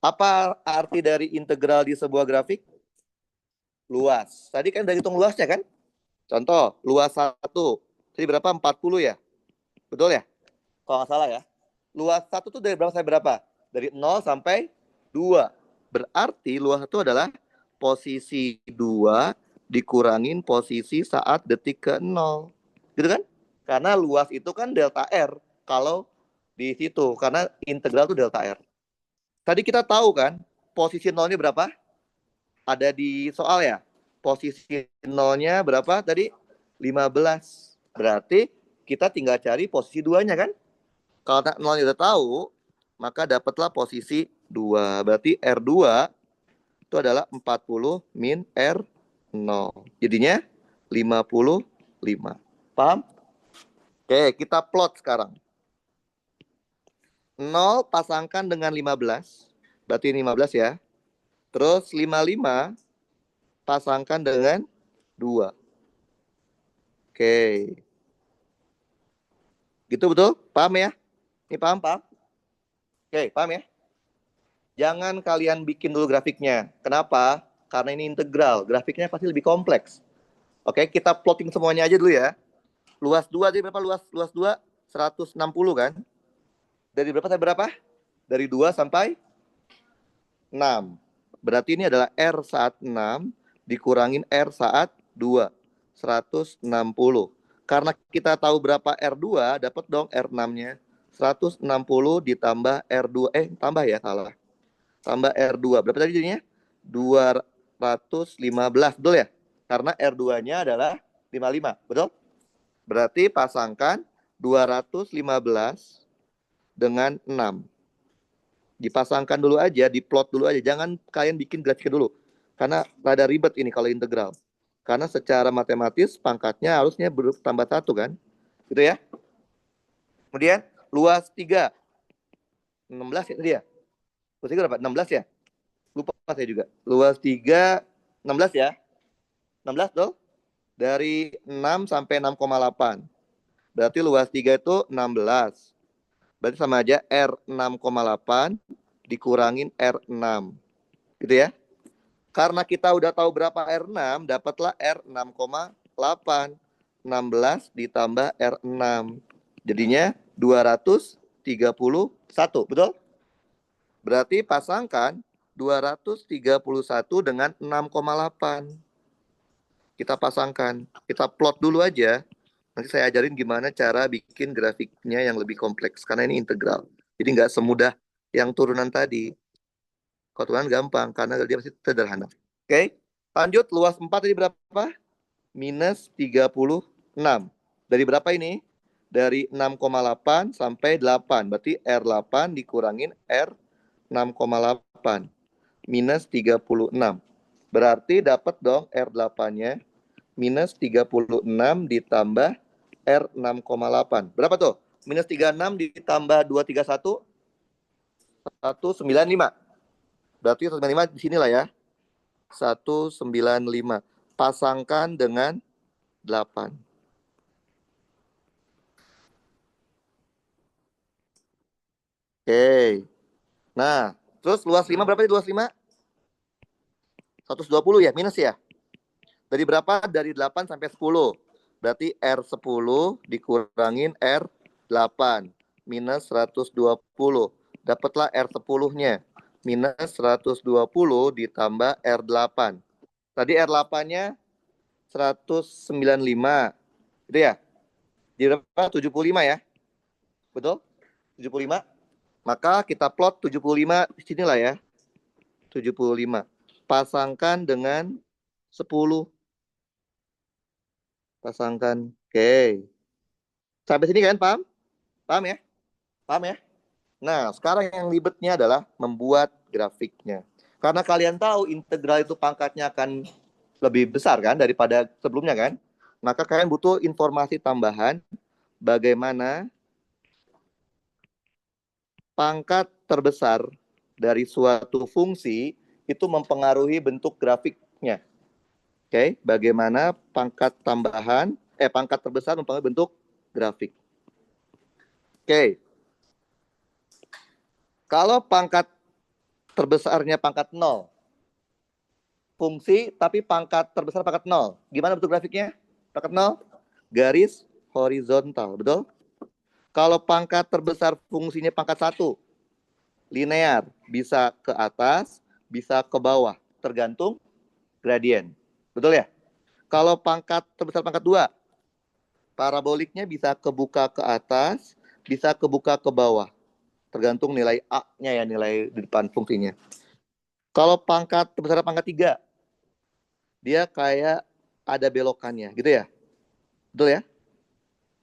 Apa arti dari integral di sebuah grafik? Luas. Tadi kan udah hitung luasnya kan? Contoh, luas 1. Jadi berapa? 40 ya? Betul ya? Kalau nggak salah ya. Luas 1 tuh dari berapa sampai berapa? Dari 0 sampai 2. Berarti luas itu adalah posisi 2 dikurangin posisi saat detik ke 0. Gitu kan? Karena luas itu kan delta R. Kalau di situ. Karena integral itu delta R. Tadi kita tahu kan, posisi 0-nya berapa? Ada di soal ya. Posisi 0-nya berapa tadi? 15. Berarti kita tinggal cari posisi 2-nya kan? Kalau 0-nya udah tahu, maka dapatlah posisi 2. Berarti R2 itu adalah 40 min R0. Jadinya 55. Paham? Oke, kita plot sekarang. 0 pasangkan dengan 15. Berarti 15 ya. Terus 55 pasangkan dengan 2. Oke. Gitu betul? Paham ya? Ini paham? Oke, paham ya? Jangan kalian bikin dulu grafiknya. Kenapa? Karena ini integral. Grafiknya pasti lebih kompleks. Oke, kita plotting semuanya aja dulu ya. Luas 2 jadi berapa? Luas 2 160 kan? Dari berapa sampai berapa? Dari 2 sampai 6. Berarti ini adalah R saat 6 dikurangin R saat 2. 160. Karena kita tahu berapa R2, dapat dong R6-nya. 160 ditambah R2. Tambah ya, salah. Tambah R2. Berapa tadi jadinya? 215. Betul ya? Karena R2-nya adalah 55. Betul? Berarti pasangkan 215 dengan 6. Dipasangkan dulu aja, diplot dulu aja. Jangan kalian bikin grafiknya dulu. Karena rada ribet ini kalau integral. Karena secara matematis pangkatnya harusnya bertambah 1 kan. Gitu ya. Kemudian luas 3. 16 ya tadi ya? Luas 3 berapa? 16 ya? Lupa saya juga. Luas 3, 16 ya? 16 tuh? Dari 6 sampai 6,8. Berarti luas 3 itu 16. Berarti sama aja R6,8 dikurangin R6. Gitu ya. Karena kita udah tahu berapa R6, dapatlah R6,8. 16 ditambah R6. Jadinya 231. Betul? Berarti pasangkan 231 dengan 6,8. Kita pasangkan. Kita plot dulu aja. Nanti saya ajarin gimana cara bikin grafiknya yang lebih kompleks. Karena ini integral. Jadi nggak semudah yang turunan tadi. Kalau turunan gampang. Karena dia pasti sederhana. Oke. Lanjut. Luas 4 tadi berapa? Minus 36. Dari berapa ini? Dari 6,8 sampai 8. Berarti R8 dikurangin R6,8. Minus 36. Berarti dapat dong R8-nya. Minus 36 ditambah R6,8. Berapa tuh? Minus 36 ditambah 231. 195. Berarti 195 di sinilah ya. 195. Pasangkan dengan 8. Oke. Nah, terus luas 5 berapa sih luas 5? 120 ya, minus ya. Dari berapa? Dari 8 sampai 10. Berarti R10 dikurangin R8. Minus 120. Dapatlah R10-nya. Minus 120 ditambah R8. Tadi R8-nya 195. Gitu ya? Di berapa? 75 ya? Betul? 75. Maka kita plot 75 di sinilah ya. 75. Pasangkan dengan 10. Pasangkan. Oke. Sampai sini kan, paham? Paham ya? Paham ya? Nah, sekarang yang ribetnya adalah membuat grafiknya. Karena kalian tahu integral itu pangkatnya akan lebih besar kan daripada sebelumnya kan? Maka kalian butuh informasi tambahan bagaimana pangkat terbesar dari suatu fungsi itu mempengaruhi bentuk grafiknya. Oke, bagaimana pangkat terbesar mempengaruhi bentuk grafik. Oke. Kalau pangkat terbesarnya pangkat 0, fungsi tapi pangkat terbesar pangkat 0. Gimana bentuk grafiknya? Pangkat 0, garis horizontal, betul? Kalau pangkat terbesar fungsinya pangkat 1, linear, bisa ke atas, bisa ke bawah, tergantung gradien. Betul ya? Kalau pangkat terbesar pangkat 2, paraboliknya bisa kebuka ke atas, bisa kebuka ke bawah. Tergantung nilai A-nya ya, nilai di depan fungsinya. Kalau pangkat terbesar pangkat 3, dia kayak ada belokannya, gitu ya? Betul ya?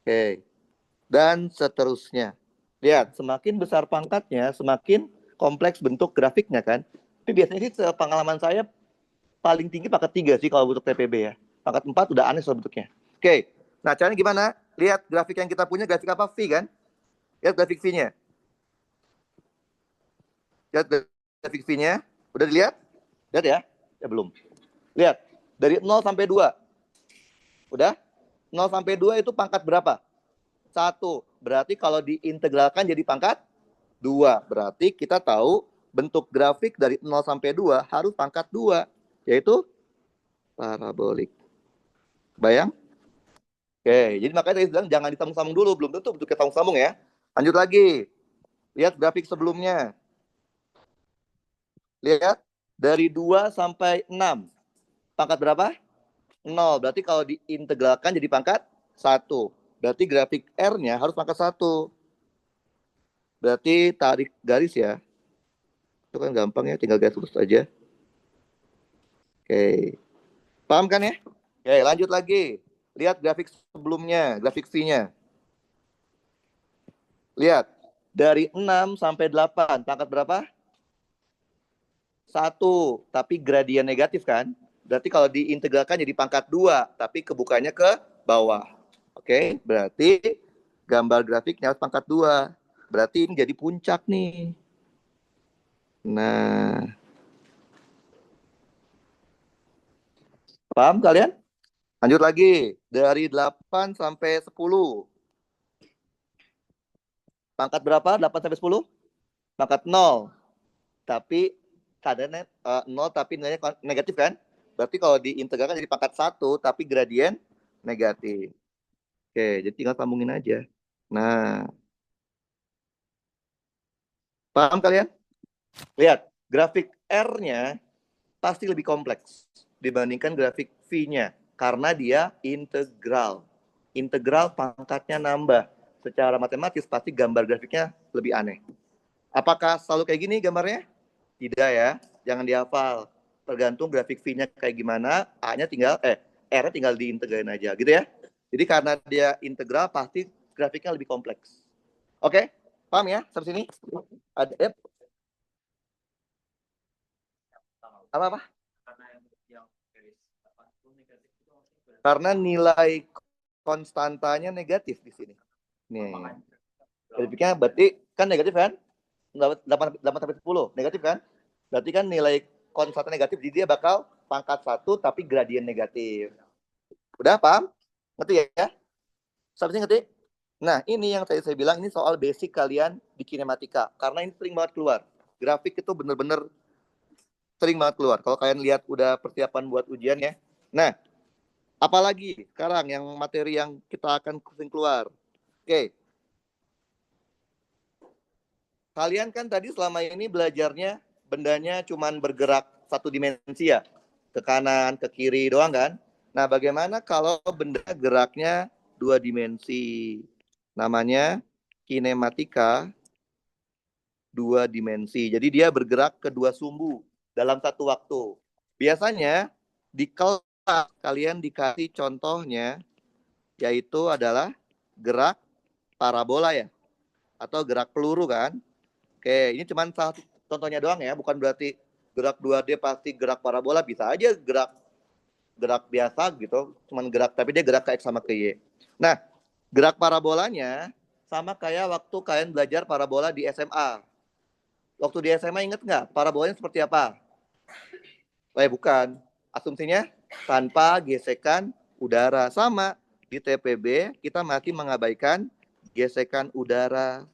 Oke. Dan seterusnya. Lihat, semakin besar pangkatnya, semakin kompleks bentuk grafiknya kan. Tapi biasanya sih pengalaman saya paling tinggi pangkat 3 sih kalau bentuk TPB ya. Pangkat 4 udah aneh soal bentuknya. Oke. Nah, caranya gimana? Lihat grafik yang kita punya, grafik apa? V kan? Lihat grafik V-nya. Lihat grafik V-nya. Udah dilihat? Lihat ya? Ya belum. Lihat. Dari 0 sampai 2. Udah? 0 sampai 2 itu pangkat berapa? 1. Berarti kalau diintegralkan jadi pangkat 2. Berarti kita tahu bentuk grafik dari 0 sampai 2 harus pangkat 2. Yaitu parabolik. Bayang? Oke, jadi makanya saya bilang jangan disambung-sambung dulu. Belum tentu bentuknya sambung-sambung ya. Lanjut lagi. Lihat grafik sebelumnya. Lihat, dari 2 sampai 6. Pangkat berapa? 0. Berarti kalau diintegralkan jadi pangkat 1. Berarti grafik R-nya harus pangkat 1. Berarti tarik garis ya. Itu kan gampang ya, tinggal garis lurus aja. Oke. Paham kan ya? Oke, lanjut lagi. Lihat grafik sebelumnya, grafik V-nya. Lihat, dari 6 sampai 8, pangkat berapa? 1, tapi gradien negatif kan? Berarti kalau diintegralkan jadi pangkat 2, tapi kebukanya ke bawah. Oke, berarti gambar grafiknya harus pangkat 2. Berarti ini jadi puncak nih. Nah, paham kalian? Lanjut lagi, dari 8 sampai 10. Pangkat berapa? 8 sampai 10? Pangkat 0. Tapi keadaannya 0 tapi nilainya negatif kan? Berarti kalau diintegralkan jadi pangkat 1 tapi gradien negatif. Oke, jadi tinggal sambungin aja. Nah, paham kalian? Lihat, grafik R-nya pasti lebih kompleks dibandingkan grafik V-nya karena dia integral. Integral pangkatnya nambah. Secara matematis pasti gambar grafiknya lebih aneh. Apakah selalu kayak gini gambarnya? Tidak ya, jangan dihafal. Tergantung grafik V-nya kayak gimana, A-nya tinggal R-nya tinggal diintegrain aja gitu ya. Jadi karena dia integral pasti grafiknya lebih kompleks. Oke, paham ya sampai sini? Ada apa? Karena nilai konstantanya negatif di sini. Nih. Grafiknya berarti kan negatif kan? 8 sampai 10 negatif kan? Berarti kan nilai konstanta negatif jadi dia bakal pangkat 1 tapi gradien negatif. Udah paham? Ngerti ya? Sampai sini ngerti? Nah, ini yang saya bilang ini soal basic kalian di kinematika karena ini sering banget keluar. Grafik itu bener-bener sering banget keluar. Kalau kalian lihat udah persiapan buat ujian ya. Nah, apalagi sekarang yang materi yang kita akan sering keluar. Oke. Kalian kan tadi selama ini belajarnya bendanya cuma bergerak satu dimensi ya. Ke kanan, ke kiri doang kan? Nah, bagaimana kalau benda geraknya dua dimensi? Namanya kinematika dua dimensi. Jadi dia bergerak ke dua sumbu dalam satu waktu. Biasanya di kelas kalian dikasih contohnya yaitu adalah gerak parabola ya atau gerak peluru kan. Oke, ini cuma satu contohnya doang ya, bukan berarti gerak 2D pasti gerak parabola, bisa aja gerak biasa gitu, cuman gerak tapi dia gerak ke X sama ke Y. Nah, gerak parabolanya sama kayak waktu kalian belajar parabola di SMA. Waktu di SMA inget nggak parabolanya seperti apa? Bukan. Asumsinya tanpa gesekan udara. Sama di TPB kita masih mengabaikan gesekan udara.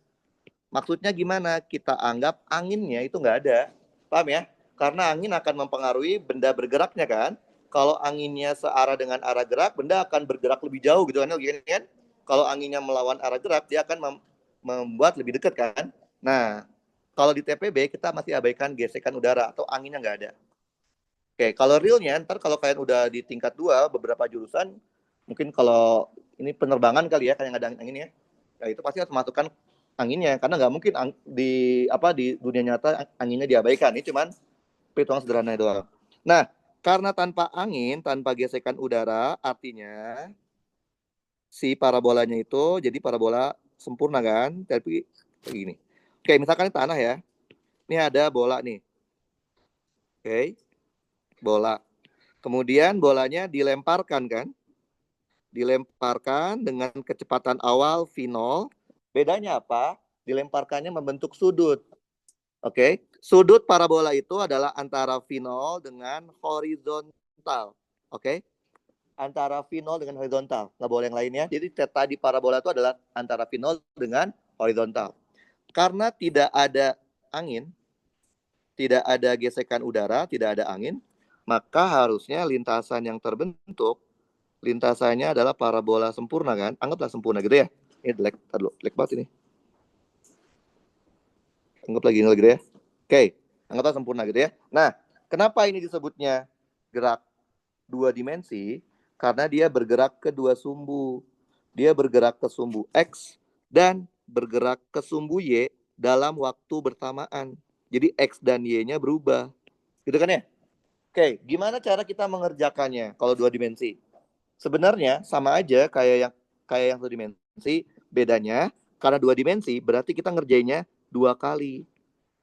Maksudnya gimana? Kita anggap anginnya itu nggak ada. Paham ya? Karena angin akan mempengaruhi benda bergeraknya kan. Kalau anginnya searah dengan arah gerak, benda akan bergerak lebih jauh gitu kan. Kalau anginnya melawan arah gerak, dia akan membuat lebih dekat kan. Nah, kalau di TPB kita masih abaikan gesekan udara atau anginnya nggak ada. Oke, kalau realnya ntar kalau kalian udah di tingkat 2 beberapa jurusan, mungkin kalau ini penerbangan kali ya, kan yang ada anginnya, ya itu pasti harus masukkan anginnya karena nggak mungkin di dunia nyata anginnya diabaikan. Ini cuman perhitungan sederhana doang. Nah, karena tanpa angin, tanpa gesekan udara, artinya si parabolanya itu jadi parabola sempurna kan? Tapi kayak gini. Oke, misalkan ini tanah ya. Ini ada bola nih. Oke, bola. Kemudian bolanya dilemparkan kan? Dilemparkan dengan kecepatan awal V0. Bedanya apa? Dilemparkannya membentuk sudut. Oke, sudut parabola itu adalah antara V0 dengan horizontal. Oke, antara V0 dengan horizontal. Nggak boleh yang lainnya. Jadi theta di parabola itu adalah antara V0 dengan horizontal. Karena tidak ada angin, tidak ada gesekan udara, tidak ada angin, maka harusnya lintasan yang terbentuk lintasannya adalah parabola sempurna kan? Anggaplah sempurna gitu ya. Ini jelek banget ini. Anggap lagi ini gitu ya. Oke, anggaplah sempurna gitu ya. Nah, kenapa ini disebutnya gerak dua dimensi? Karena dia bergerak ke dua sumbu. Dia bergerak ke sumbu X dan bergerak ke sumbu Y dalam waktu bersamaan. Jadi X dan Y-nya berubah. Gitu kan ya? Oke, gimana cara kita mengerjakannya kalau dua dimensi? Sebenarnya sama aja kayak yang satu dimensi, bedanya karena dua dimensi berarti kita ngerjainnya dua kali.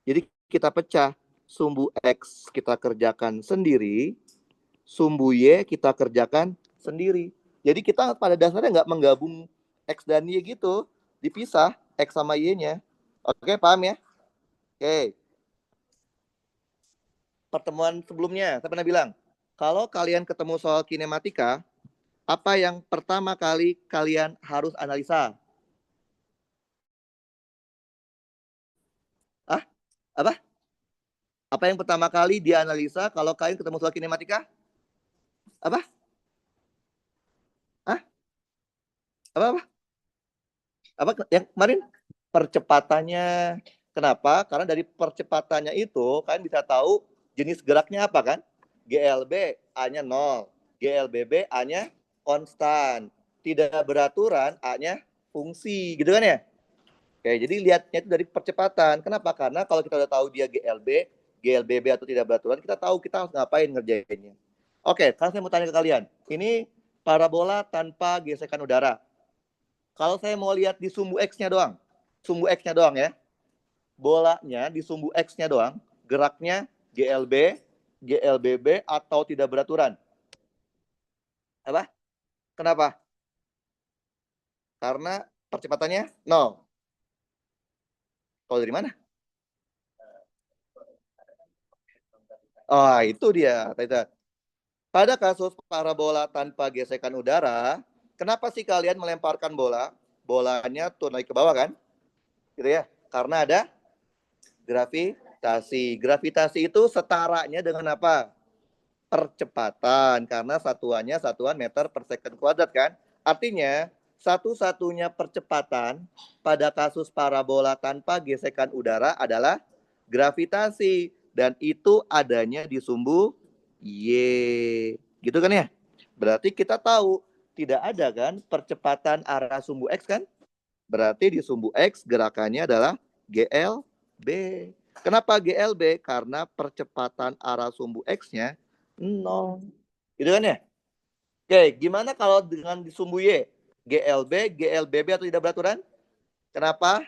Jadi kita pecah, sumbu X kita kerjakan sendiri, sumbu Y kita kerjakan sendiri. Jadi kita pada dasarnya nggak menggabung X dan Y gitu, dipisah X sama Y-nya. Oke, paham ya? Oke, pertemuan sebelumnya saya pernah bilang, kalau kalian ketemu soal kinematika, apa yang pertama kali kalian harus analisa? Ah, apa? Apa yang pertama kali dianalisa kalau kalian ketemu soal kinematika? Apa? Ah, apa? Apa yang kemarin? Percepatannya. Kenapa? Karena dari percepatannya itu kalian bisa tahu jenis geraknya apa kan? GLB A-nya 0, GLBB A-nya konstan, tidak beraturan A-nya fungsi, gitu kan ya? Oke, jadi lihatnya itu dari percepatan. Kenapa? Karena kalau kita udah tahu dia GLB, GLBB atau tidak beraturan, kita tahu kita harus ngapain ngerjainnya. Oke, sekarang saya mau tanya ke kalian. Ini parabola tanpa gesekan udara. Kalau saya mau lihat di sumbu X-nya doang, sumbu X-nya doang ya, bolanya di sumbu X-nya doang, geraknya GLB, GLBB atau tidak beraturan. Apa? Kenapa? Karena percepatannya 0. Kalau dari mana? Oh, itu dia. Pada kasus parabola tanpa gesekan udara, kenapa sih kalian melemparkan bola? Bolanya tuh naik ke bawah kan? Gitu ya. Karena ada gravitasi. Gravitasi itu setaranya dengan apa? Percepatan. Karena satuannya satuan meter per second kuadrat kan? Artinya, satu-satunya percepatan pada kasus parabola tanpa gesekan udara adalah gravitasi. Dan itu adanya di sumbu Y. Gitu kan ya? Berarti kita tahu tidak ada kan percepatan arah sumbu X kan? Berarti di sumbu X gerakannya adalah GLB. Kenapa GLB? Karena percepatan arah sumbu X-nya 0. Gitu kan ya? Oke, gimana kalau dengan di sumbu Y? GLB, GLBB atau tidak beraturan? Kenapa?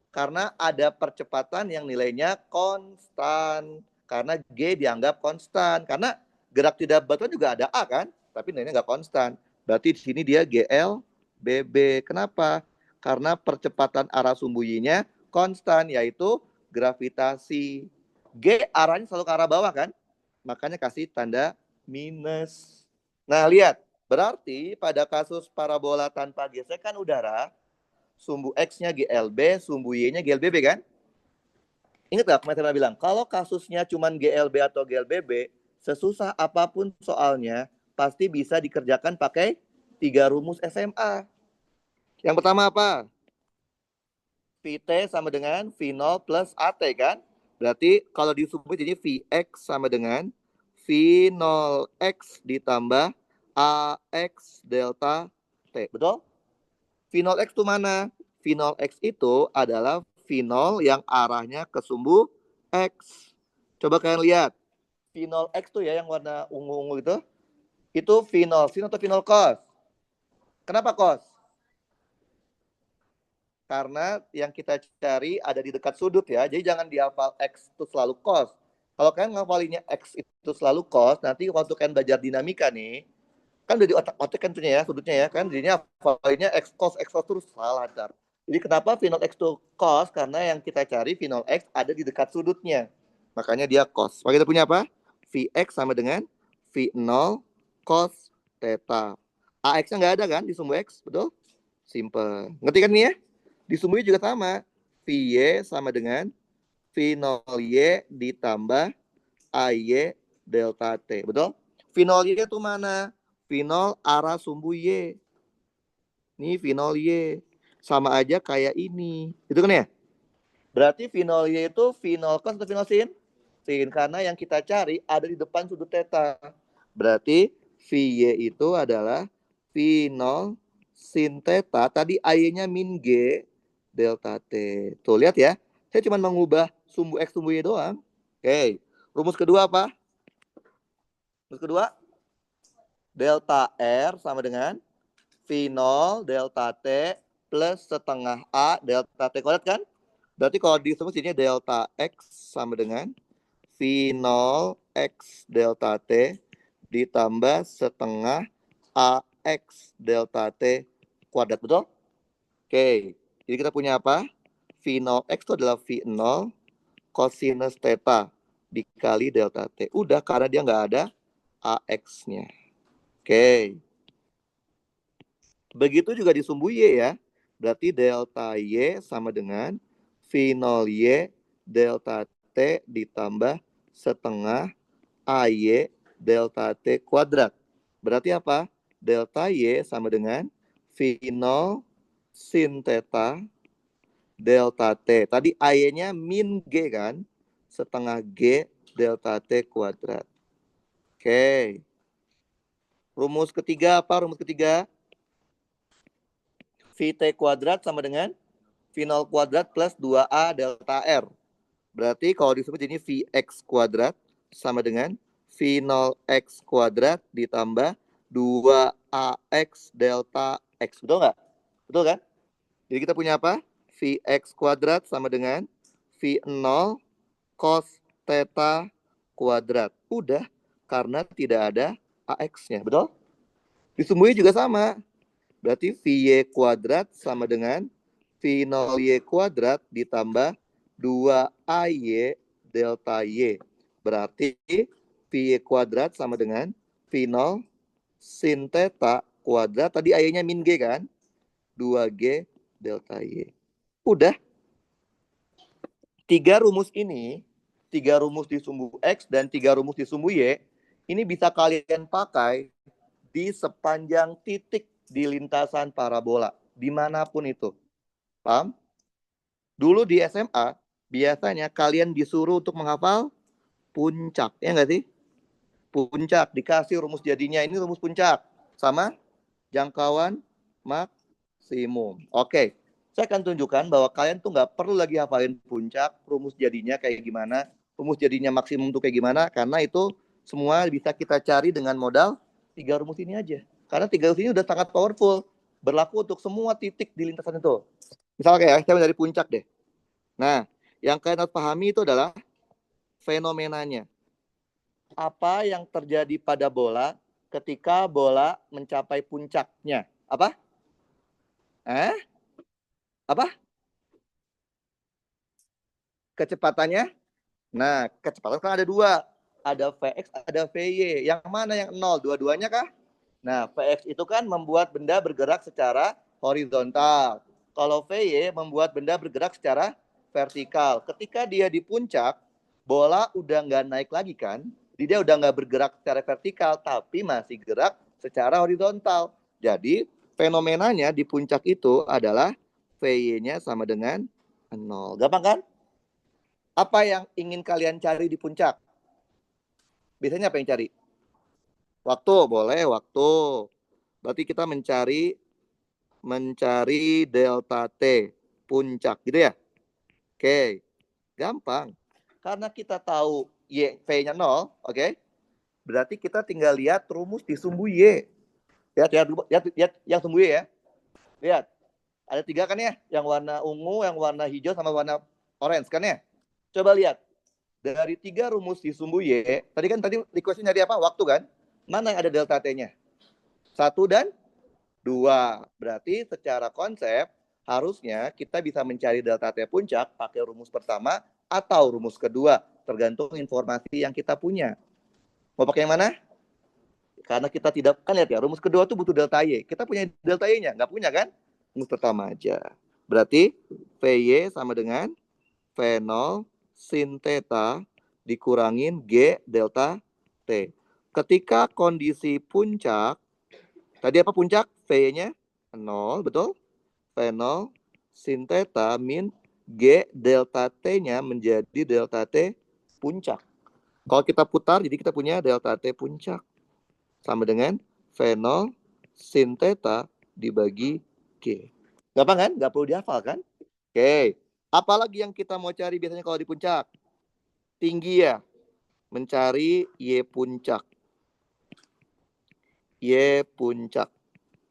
Karena ada percepatan yang nilainya konstan. Karena G dianggap konstan. Karena gerak tidak beraturan juga ada A kan? Tapi nilainya nggak konstan. Berarti di sini dia GLBB. Kenapa? Karena percepatan arah sumbu Y-nya konstan, yaitu gravitasi. G arahnya selalu ke arah bawah kan? Makanya kasih tanda minus. Nah, lihat. Berarti pada kasus parabola tanpa gesekan udara, sumbu X-nya GLB, sumbu Y-nya GLBB kan? Ingat nggak kemarin saya bilang, kalau kasusnya cuma GLB atau GLBB, sesusah apapun soalnya, pasti bisa dikerjakan pakai 3 rumus SMA. Yang pertama apa? VT sama dengan V0 plus AT kan? Berarti kalau disebut jadi Vx sama dengan V0x ditambah AX delta T. Betul? V0x itu mana? V0x itu adalah V0 yang arahnya ke sumbu X. Coba kalian lihat. V0x tuh ya yang warna ungu-ungu itu. Itu V0 sin atau V0 cos? Kenapa cos? Karena yang kita cari ada di dekat sudut ya. Jadi jangan dihafal X itu selalu cos. Kalau kalian ngafalinnya X itu selalu cos, nanti waktu kalian belajar dinamika nih, kan udah di otak-otak kan ya sudutnya ya kan, jadinya hafalinnya X cos terus salah ntar. Jadi kenapa V0x itu cos? Karena yang kita cari V0x ada di dekat sudutnya. Makanya dia cos. Maka kita punya apa? Vx sama dengan V0 cos theta. AX-nya nggak ada kan di sumbu X, betul? Simple. Ngerti kan nih ya? Di sumbu Y juga sama. VY sama dengan V0Y ditambah AY delta T. Betul? V0Y itu mana? V0 arah sumbu Y. Ini V0Y. Sama aja kayak ini. Itu kan ya? Berarti phenol Y itu phenol cos atau phenol sin? Sin, karena yang kita cari ada di depan sudut theta. Berarti VY itu adalah phenol sin theta. Tadi I-nya min G delta T. Tuh, lihat ya. Saya cuma mengubah sumbu X, sumbu Y doang. Oke. Rumus kedua apa? Rumus kedua, delta R sama dengan phenol delta T plus setengah A delta T kuadrat kan? Berarti kalau disebut sini delta X sama dengan phenol X delta T ditambah setengah AX delta T kuadrat, betul? Oke, jadi kita punya apa? Phenol X itu adalah V0 cosinus theta dikali delta T. Udah, karena dia nggak ada AX-nya. Oke. Begitu juga di sumbu Y ya. Berarti delta Y sama dengan phenol Y delta T ditambah setengah AY delta T kuadrat. Berarti apa? Delta Y sama dengan phenol sin theta delta T. Tadi AY-nya min G kan? Setengah G delta T kuadrat. Oke. Rumus ketiga apa? Rumus ketiga? VT kuadrat sama dengan phenol kuadrat plus 2A delta R. Berarti kalau disebut ini Vx kuadrat sama dengan phenol X kuadrat ditambah 2AX delta X. Betul nggak? Betul kan? Jadi kita punya apa? Vx kuadrat sama dengan V0 cos theta kuadrat. Udah, karena tidak ada AX-nya. Betul? Disumbui juga sama. Berarti Vy kuadrat sama dengan phenol Y kuadrat ditambah 2AY delta Y. Berarti Vy kuadrat sama dengan phenol sin theta kuadrat. Tadi Y-nya min G kan? 2G delta Y. Udah. 3 rumus ini, 3 rumus di sumbu X dan 3 rumus di sumbu Y, ini bisa kalian pakai di sepanjang titik di lintasan parabola, dimanapun itu. Paham? Dulu di SMA, biasanya kalian disuruh untuk menghafal puncak, ya nggak sih? Puncak, dikasih rumus jadinya, ini rumus puncak. Sama jangkauan maksimum. Oke, saya akan tunjukkan bahwa kalian tuh nggak perlu lagi hafalin puncak, rumus jadinya kayak gimana, rumus jadinya maksimum tuh kayak gimana, karena itu semua bisa kita cari dengan modal 3 rumus ini aja. Karena 3 rumus ini udah sangat powerful, berlaku untuk semua titik di lintasan itu. Misalnya kayak saya dari puncak deh. Nah, yang kalian harus pahami itu adalah fenomenanya. Apa yang terjadi pada bola ketika bola mencapai puncaknya? Apa? Apa? Kecepatannya? Nah, kecepatan kan ada 2. Ada Vx, ada Vy. Yang mana yang 0? Dua-duanya kah? Nah, Vx itu kan membuat benda bergerak secara horizontal. Kalau Vy membuat benda bergerak secara vertikal. Ketika dia di puncak, bola udah nggak naik lagi kan? Dia udah nggak bergerak secara vertikal, tapi masih gerak secara horizontal. Jadi, fenomenanya di puncak itu adalah Vy-nya sama dengan 0. Gampang kan? Apa yang ingin kalian cari di puncak? Biasanya apa yang cari? Waktu, boleh waktu. Berarti kita mencari delta T, puncak gitu ya. Oke, gampang. Karena kita tahu Y, V-nya 0, oke. Berarti kita tinggal lihat rumus di sumbu Y. Lihat yang sumbu Y ya. Lihat, ada 3 kan ya, yang warna ungu, yang warna hijau, sama warna orange kan ya. Coba lihat, dari 3 rumus di sumbu Y, tadi requestnya nyari apa? Waktu kan? Mana yang ada delta T-nya? 1 dan 2. Berarti secara konsep, harusnya kita bisa mencari delta T puncak pakai rumus pertama atau rumus kedua, tergantung informasi yang kita punya. Mau pakai yang mana? Karena kita tidak, kan lihat ya, rumus kedua tuh butuh delta Y. Kita punya delta Y-nya? Nggak punya kan? Rumus pertama aja. Berarti Vy sama dengan V0 sin theta dikurangin G delta T. Ketika kondisi puncak, tadi apa puncak? V-nya 0, betul? V0 sin theta min G delta T-nya menjadi delta T puncak. Kalau kita putar, jadi kita punya delta T puncak. Sama dengan V0 sin theta dibagi G. Gampang kan? Nggak perlu dihafal kan? Oke. Apalagi yang kita mau cari biasanya kalau di puncak? Tinggi ya. Mencari Y puncak. Y puncak.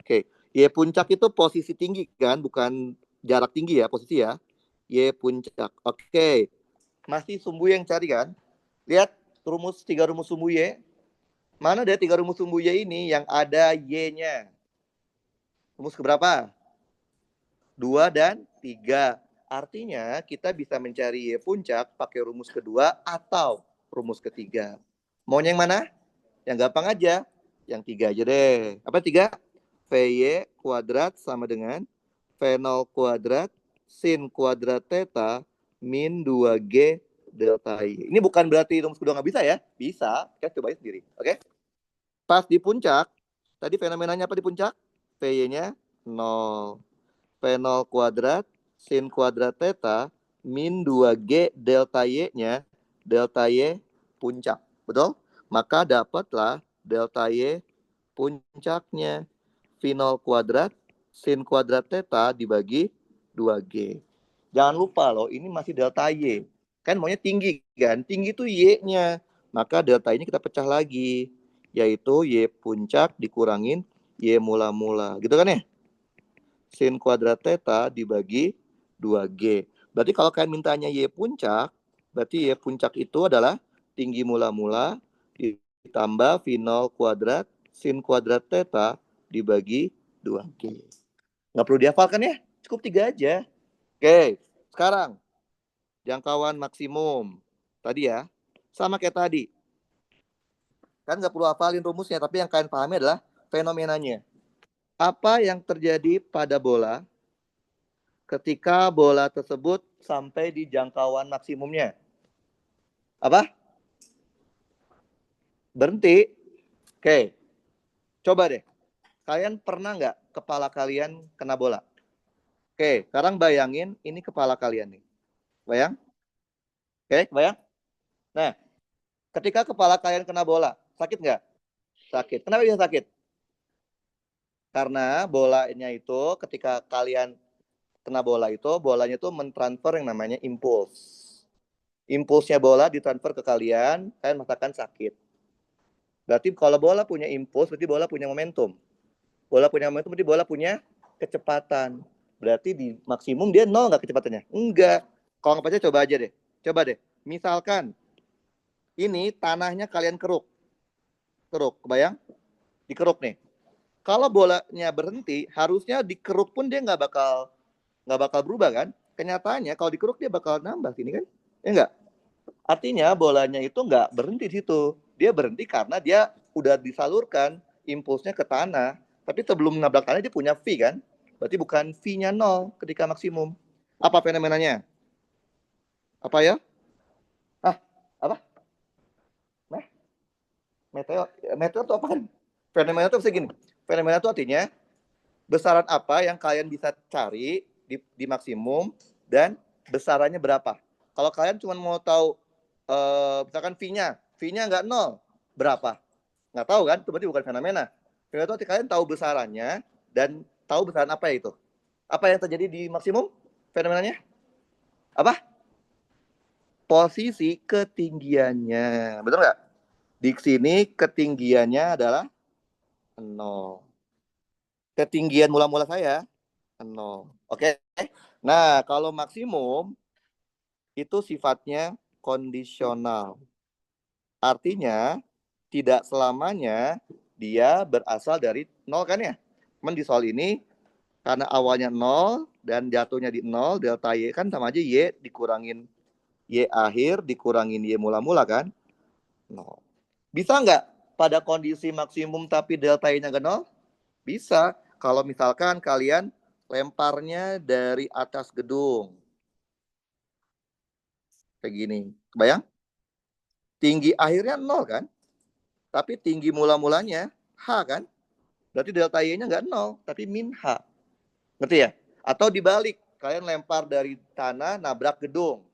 Oke. Y puncak itu posisi tinggi kan? Bukan jarak tinggi ya, posisi ya. Y puncak. Oke. Masih sumbu yang cari kan? Lihat tiga rumus sumbu Y. Mana dari tiga rumus sumbu Y ini yang ada Y-nya? Rumus keberapa? 2 dan 3. Artinya kita bisa mencari Y puncak pakai rumus kedua atau rumus ketiga. Maunya yang mana? Yang gampang aja. Yang 3 aja deh. Apa 3? VY kuadrat sama dengan V0 kuadrat sin kuadrat theta min 2G delta Y. Ini bukan berarti rumus kedua nggak bisa ya. Bisa. Kita cobain sendiri. Oke? Pas di puncak, tadi fenomenanya apa di puncak? VY-nya 0. V0 kuadrat sin kuadrat theta min 2G delta Y-nya, delta Y puncak. Betul? Maka dapatlah delta Y puncaknya. V0 kuadrat sin kuadrat theta dibagi 2G. Jangan lupa loh, ini masih delta Y. Kan maunya tinggi kan? Tinggi itu Y-nya. Maka delta Y-nya kita pecah lagi. Yaitu Y puncak dikurangin Y mula-mula. Gitu kan ya? Sin kuadrat theta dibagi 2G. Berarti kalau kalian mintanya Y puncak, berarti Y puncak itu adalah tinggi mula-mula ditambah V0 kuadrat sin kuadrat theta dibagi 2G. Nggak perlu dihafalkan ya, cukup 3 aja. Oke, sekarang jangkauan maksimum. Tadi ya, sama kayak tadi. Kan nggak perlu hafalin rumusnya, tapi yang kalian pahami adalah fenomenanya. Apa yang terjadi pada bola ketika bola tersebut sampai di jangkauan maksimumnya? Apa? Berhenti. Oke, coba deh. Kalian pernah nggak kepala kalian kena bola? Oke, sekarang bayangin ini kepala kalian nih. Bayang? Oke, bayang? Nah, ketika kepala kalian kena bola, sakit nggak? Sakit. Kenapa bisa sakit? Karena bolanya itu ketika kalian kena bola itu, bolanya itu mentransfer yang namanya impuls. Impulsnya bola ditransfer ke kalian merasakan sakit. Berarti kalau bola punya impuls, berarti bola punya momentum. Bola punya momentum, berarti bola punya kecepatan. Berarti di maksimum dia 0 nggak kecepatannya? Enggak. Kalau nggak percaya coba aja deh. Coba deh. Misalkan ini tanahnya kalian keruk. Keruk, kebayang? Dikeruk nih. Kalau bolanya berhenti, harusnya dikeruk pun dia nggak bakal berubah kan? Kenyataannya kalau dikeruk dia bakal nambah sini kan? Ya enggak? Artinya bolanya itu nggak berhenti di situ. Dia berhenti karena dia udah disalurkan impulsnya ke tanah. Tapi sebelum nabrak tanah dia punya V kan? Berarti bukan V-nya 0 ketika maksimum. Apa fenomenanya? Apa ya? Ah, apa? Nah, meteor itu apa kan? Fenomena itu segini. Fenomena itu artinya besaran apa yang kalian bisa cari di maksimum dan besarannya berapa. Kalau kalian cuma mau tahu misalkan V-nya nggak 0, berapa? Nggak tahu kan? Itu berarti bukan fenomena. Fenomena itu arti kalian tahu besarannya dan tahu besaran apa itu. Apa yang terjadi di maksimum fenomenanya? Apa? Posisi ketinggiannya. Betul nggak? Di sini ketinggiannya adalah 0. Ketinggian mula-mula saya 0. Oke. Nah, kalau maksimum itu sifatnya kondisional. Artinya tidak selamanya dia berasal dari 0 kan ya. Cuman di soal ini karena awalnya 0 dan jatuhnya di 0, delta Y kan sama aja Y dikurangin Y akhir dikurangin Y mula-mula kan. 0. Bisa nggak pada kondisi maksimum tapi delta Y-nya nggak 0? Bisa. Kalau misalkan kalian lemparnya dari atas gedung. Kayak gini. Kebayang? Tinggi akhirnya 0 kan? Tapi tinggi mula-mulanya H kan? Berarti delta Y-nya nggak 0, tapi min H. Ngerti ya? Atau dibalik. kalian lempar dari tanah, nabrak gedung.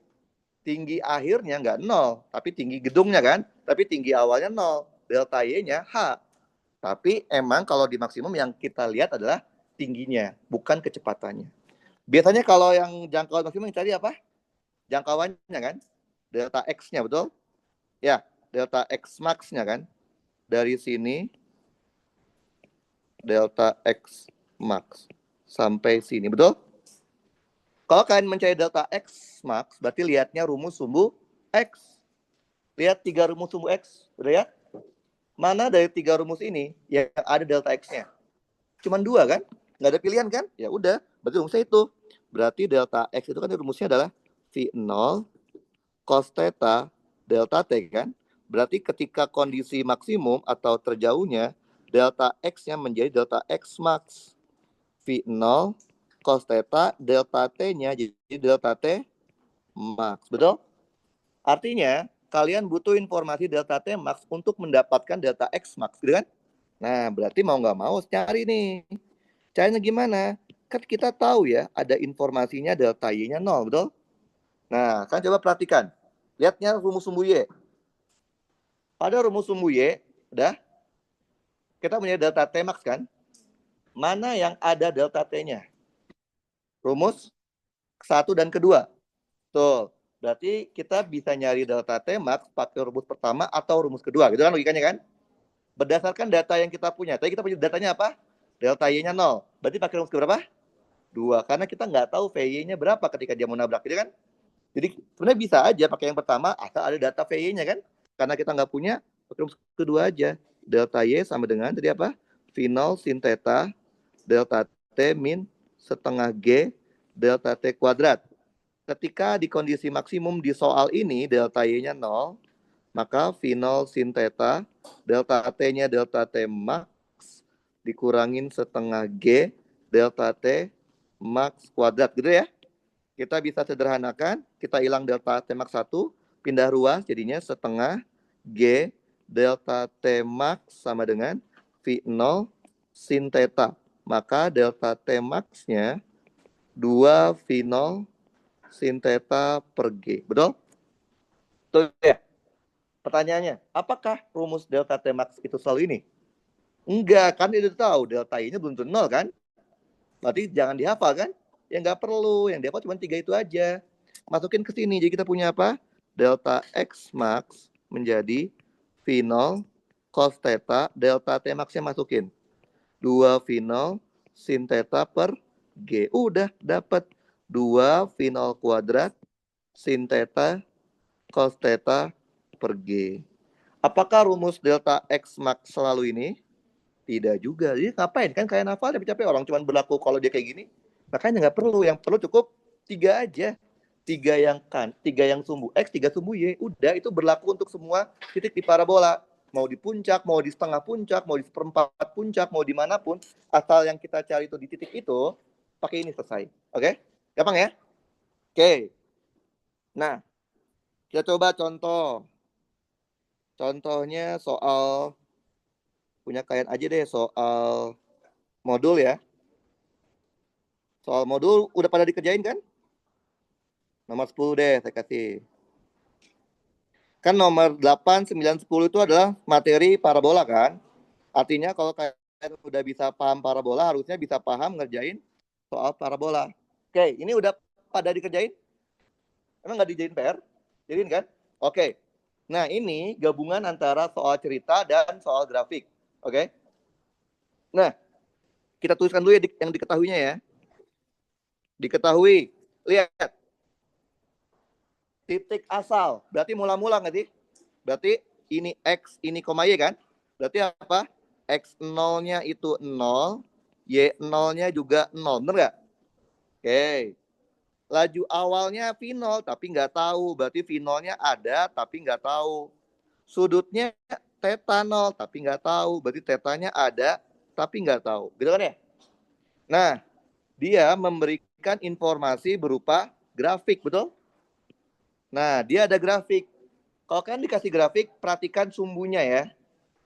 Tinggi akhirnya nggak 0, tapi tinggi gedungnya kan. Tapi tinggi awalnya 0. Delta Y-nya H. Tapi emang kalau di maksimum yang kita lihat adalah tingginya, bukan kecepatannya. Biasanya kalau yang jangkauan maksimum yang tadi apa? Jangkauannya kan? Delta X-nya, betul? Ya, delta X max-nya kan? Dari sini, delta X max sampai sini, betul? Kalau kalian mencari delta X max, berarti lihatnya rumus sumbu X. Lihat 3 rumus sumbu X, udah ya? Mana dari 3 rumus ini yang ada delta X-nya? Cuman 2 kan? Nggak ada pilihan kan? Ya udah, berarti rumusnya itu. Berarti delta X itu kan rumusnya adalah V0 cos theta delta T kan? Berarti ketika kondisi maksimum atau terjauhnya, delta X-nya menjadi delta X max. V0 cos theta delta T-nya jadi delta T max. Betul? Artinya, kalian butuh informasi delta T max untuk mendapatkan delta X max, gitu kan? Nah, berarti mau nggak mau cari nih. Caranya gimana? Kan kita tahu ya, ada informasinya delta Y-nya 0, betul? Nah, kan coba perhatikan. Lihatnya rumus sumbu Y. Pada rumus sumbu Y, udah, kita punya delta T max kan? Mana yang ada delta T-nya? Rumus 1 dan kedua. Tuh, berarti kita bisa nyari delta T max pakai rumus pertama atau rumus kedua, gitu kan logikanya kan? Berdasarkan data yang kita punya. Tadi kita punya datanya apa? Delta Y-nya 0. Berarti pakai rumus berapa? 2. Karena kita nggak tahu VY-nya berapa ketika dia mau nabrak, gitu kan? Jadi sebenarnya bisa aja pakai yang pertama asal ada data VY-nya kan? Karena kita nggak punya, pakai rumus kedua aja. Delta Y sama dengan tadi apa? V0 sin theta delta T min setengah G delta T kuadrat. Ketika di kondisi maksimum di soal ini delta Y-nya 0, maka V0 sin theta delta T-nya delta T max dikurangin setengah G delta T max kuadrat, gitu ya. Kita bisa sederhanakan, kita hilang delta T max 1, pindah ruas jadinya setengah G delta T max sama dengan V0 sin theta. Maka delta T max-nya 2 V0 sin theta per G. Betul? Tuh ya. Pertanyaannya, apakah rumus delta T max itu selalu ini? Enggak, kan itu tahu delta Y-nya belum tentu 0 kan? Berarti jangan dihafal kan? Ya nggak perlu, yang dihafal cuma 3 itu aja. Masukin ke sini, jadi kita punya apa? Delta X max menjadi V0 cos theta, delta T max-nya masukin. 2 V0 sin theta per G. Udah dapat 2 V0 kuadrat sin theta cos theta per G. Apakah rumus delta X max selalu ini? Tidak juga. Jadi ngapain kan kayak nafal capek-capek orang cuma berlaku kalau dia kayak gini. Makanya nggak perlu. Yang perlu cukup 3 aja. 3 yang kan, 3 yang sumbu X, 3 sumbu Y. Udah itu berlaku untuk semua titik di parabola. Mau di puncak, mau di setengah puncak, mau di seperempat puncak, mau dimanapun. Asal yang kita cari itu di titik itu, pakai ini selesai. Oke? Gampang ya? Oke. Nah, kita coba contoh. Contohnya soal punya kalian aja deh, soal modul ya. Soal modul udah pada dikerjain kan? Nomor 10 deh saya kasih. Kan nomor 8, 9, 10 itu adalah materi parabola kan? Artinya kalau kalian udah bisa paham parabola, harusnya bisa paham ngerjain soal parabola. Oke, ini udah pada dikerjain? Emang nggak dikerjain PR? Jadiin kan? Oke. Nah, ini gabungan antara soal cerita dan soal grafik. Oke? Nah, kita tuliskan dulu ya yang diketahuinya ya. Diketahui. Lihat. Titik asal. Berarti mula-mula nggak sih? Berarti ini X, ini koma Y kan? Berarti apa? X0-nya itu 0, Y0-nya juga 0. Bener nggak? Oke. Laju awalnya V0, tapi nggak tahu. Berarti V0-nya ada, tapi nggak tahu. Sudutnya theta 0, tapi nggak tahu. Berarti theta-nya ada, tapi nggak tahu. Gitu kan ya? Nah, dia memberikan informasi berupa grafik, betul? Nah, dia ada grafik. Kalau kan dikasih grafik, perhatikan sumbunya ya.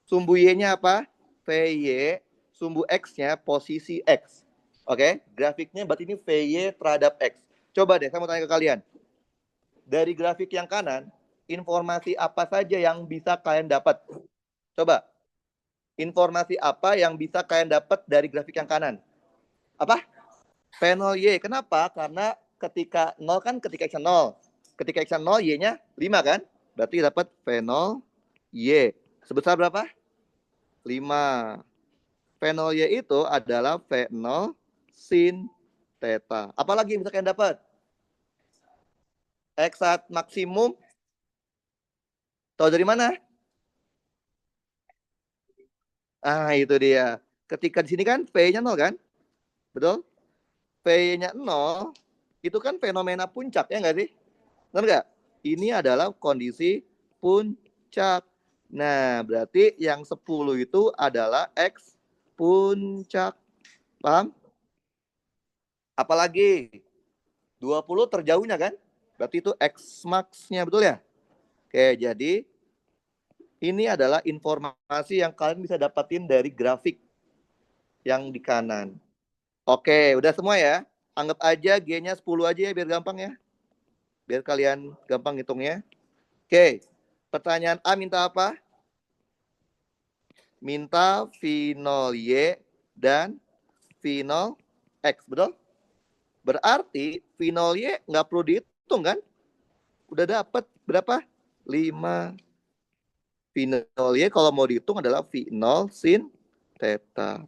Sumbu Y-nya apa? VY. Sumbu X-nya posisi X. Oke, grafiknya berarti ini VY terhadap X. Coba deh, saya mau tanya ke kalian. Dari grafik yang kanan, informasi apa saja yang bisa kalian dapat? Coba, informasi apa yang bisa kalian dapat dari grafik yang kanan? Apa? P0 Y. Kenapa? Karena ketika 0 kan ketika X 0. Ketika X 0, Y-nya 5 kan? Berarti dapat P0 Y. Sebesar berapa? 5. P0 Y itu adalah V0 sin theta. Apalagi yang bisa kalian dapat? X maksimum. Tahu dari mana? Ah, itu dia. Ketika di sini kan V-nya 0 kan? Betul? V-nya 0, itu kan fenomena puncak, ya nggak sih? Benar nggak? Ini adalah kondisi puncak. Nah, berarti yang 10 itu adalah X puncak. Paham? Apalagi 20 terjauhnya kan? Berarti itu X max-nya, betul ya? Oke, jadi ini adalah informasi yang kalian bisa dapatin dari grafik yang di kanan. Oke, udah semua ya? Anggap aja G-nya 10 aja ya, biar gampang ya. Biar kalian gampang hitungnya. Oke, pertanyaan A minta apa? Minta V0 Y dan V0 X, betul? Berarti V0 Y nggak perlu dihitung kan? Udah dapat berapa? 5. V0 Y kalau mau dihitung adalah V0 sin theta.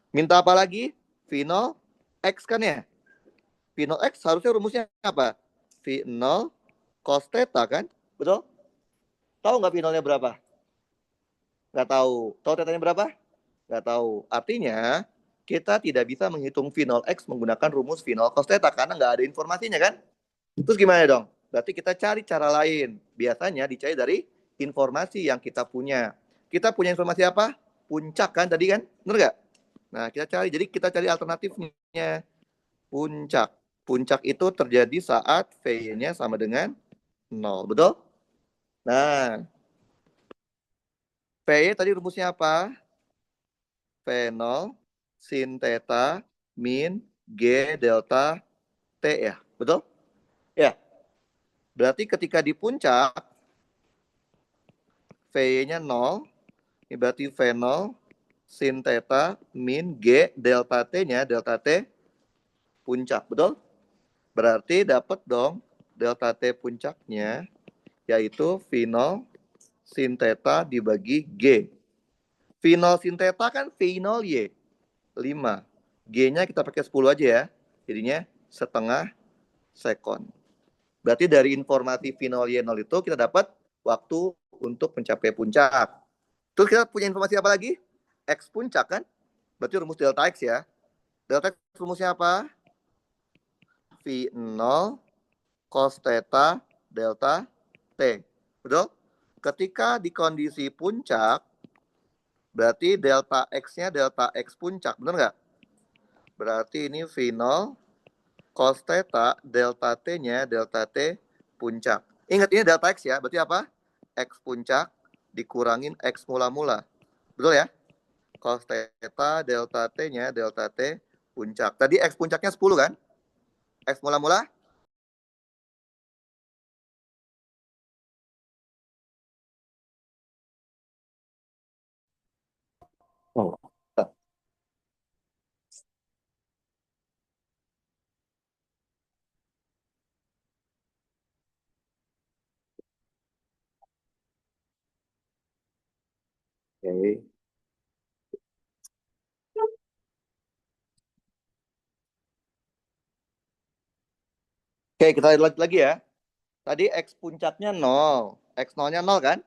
Minta apa lagi? V0 X kan ya? V0 X harusnya rumusnya apa? V0 cos theta kan? Betul? Tahu nggak V0-nya berapa? Nggak tahu. Tahu theta-nya berapa? Nggak tahu. Artinya, kita tidak bisa menghitung V0 X menggunakan rumus V0 cos theta karena nggak ada informasinya kan? Terus gimana dong? Berarti kita cari cara lain. Biasanya dicari dari informasi yang kita punya. Kita punya informasi apa? Puncak kan tadi kan? Benar nggak? Nah, kita cari. Jadi kita cari alternatifnya. Puncak. Puncak itu terjadi saat V-nya sama dengan 0. Betul? Nah, V tadi rumusnya apa? V0 sin theta min G delta T ya. Betul? Ya. Berarti ketika di puncak, V-nya 0. Ini berarti V0 sin theta min G delta T-nya, delta T puncak. Betul? Berarti dapat dong delta T puncaknya, yaitu V0 sin theta dibagi G. V0 sin theta kan V0 Y, 5. G-nya kita pakai 10 aja ya. Jadinya setengah sekon. Berarti dari informasi V0 Y0 itu kita dapat waktu untuk mencapai puncak. Terus kita punya informasi apa lagi? X puncak kan? Berarti rumus delta X ya. Delta X rumusnya apa? V0 cos theta delta T. Betul? Ketika di kondisi puncak, berarti delta X-nya delta X puncak. Benar nggak? Berarti ini V0 cos theta delta T-nya delta T puncak. Ingat ini delta X ya. Berarti apa? X puncak dikurangin X mula-mula. Betul ya? Cos theta delta T-nya delta T puncak. Tadi X puncaknya 10 kan? X mula-mula? Oh. Oke. Oke, kita lihat lagi ya. Tadi X puncaknya 0. X 0-nya 0 kan?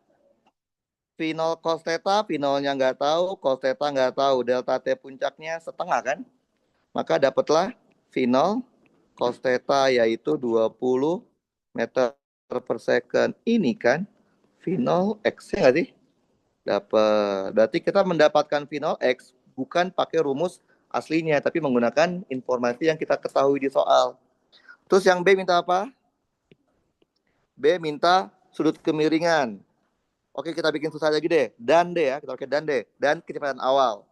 V0 cos theta, V0-nya nggak tahu, cos theta nggak tahu. Delta T puncaknya setengah kan? Maka dapatlah V0 cos theta yaitu 20 meter per second. Ini kan V0 X, ya nggak sih? Dapat. Berarti kita mendapatkan V0 X bukan pakai rumus aslinya, tapi menggunakan informasi yang kita ketahui di soal. Terus yang B minta apa? B minta sudut kemiringan. Oke, kita bikin susah lagi deh. Dan D ya, kita pakai dan D. Dan kecepatan awal.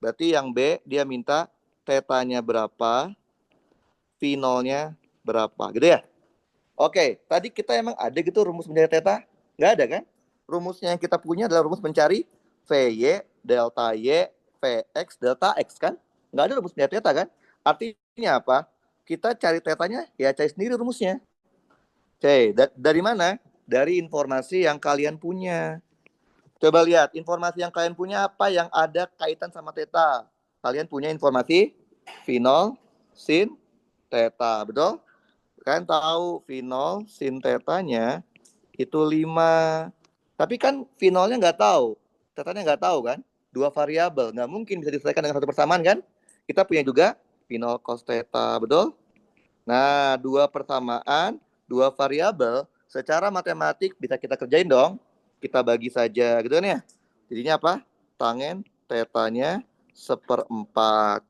Berarti yang B dia minta tetanya berapa, V0-nya berapa, gitu ya? Oke, tadi kita emang ada gitu rumus mencari theta? Nggak ada kan? Rumusnya yang kita punya adalah rumus mencari VY, delta Y, Vx, delta X kan? Nggak ada rumus mencari theta kan? Artinya apa? Kita cari tetanya, ya cari sendiri rumusnya. Oke, dari mana? Dari informasi yang kalian punya. Coba lihat, informasi yang kalian punya apa yang ada kaitan sama theta. Kalian punya informasi V0, sin, theta, betul? Kalian tahu V0 sin tetanya itu 5. Tapi kan V0-nya nggak tahu. Tetanya nggak tahu kan? Dua variabel. Nggak mungkin bisa diselesaikan dengan satu persamaan kan? Kita punya juga V0 cos theta, betul? Nah, dua persamaan, dua variabel, secara matematik bisa kita kerjain dong. Kita bagi saja, gitu kan ya? Jadinya apa? Tangen tetanya 1/4.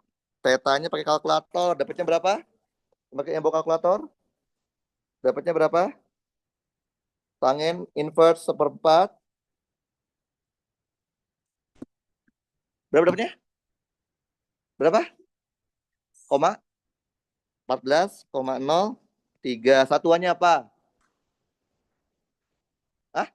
Tetanya pakai kalkulator, dapatnya berapa? Pakai yang bawa kalkulator? Dapatnya berapa? Tangen inverse 1/4. Berapa dapatnya? Berapa? Koma 14,03. Satuannya apa? Ah,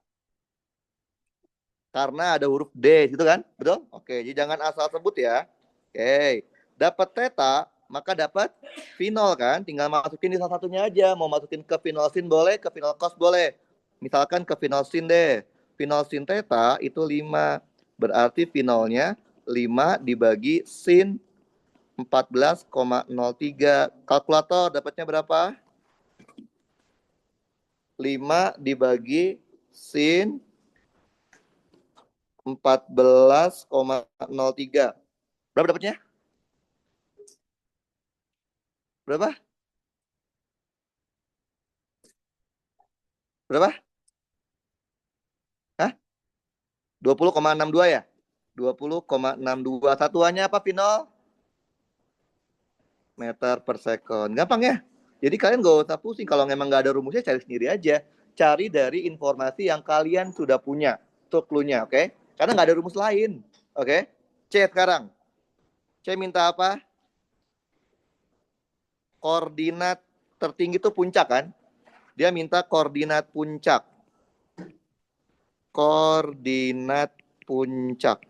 karena ada huruf D, gitu kan? Betul? Oke, jadi jangan asal sebut ya. Oke, dapat theta, maka dapat V0 kan? Tinggal masukin di salah satunya aja. Mau masukin ke V0 sin boleh, ke V0 cos boleh. Misalkan ke V0 sin deh. V0 sin theta itu 5. Berarti V0-nya 5 dibagi sin 14,03. Kalkulator dapatnya berapa? 5 dibagi sin 14,03. Berapa dapatnya? Berapa? Berapa? Hah? 20,62 ya? 20,62. Satuannya apa, Pino? Meter per second. Gampang ya? Jadi kalian gak usah pusing. Kalau memang nggak ada rumusnya, cari sendiri aja. Cari dari informasi yang kalian sudah punya. Itu clue-nya, oke? Karena nggak ada rumus lain. Oke? C sekarang. C minta apa? Koordinat tertinggi itu puncak kan? Dia minta koordinat puncak. Koordinat puncak.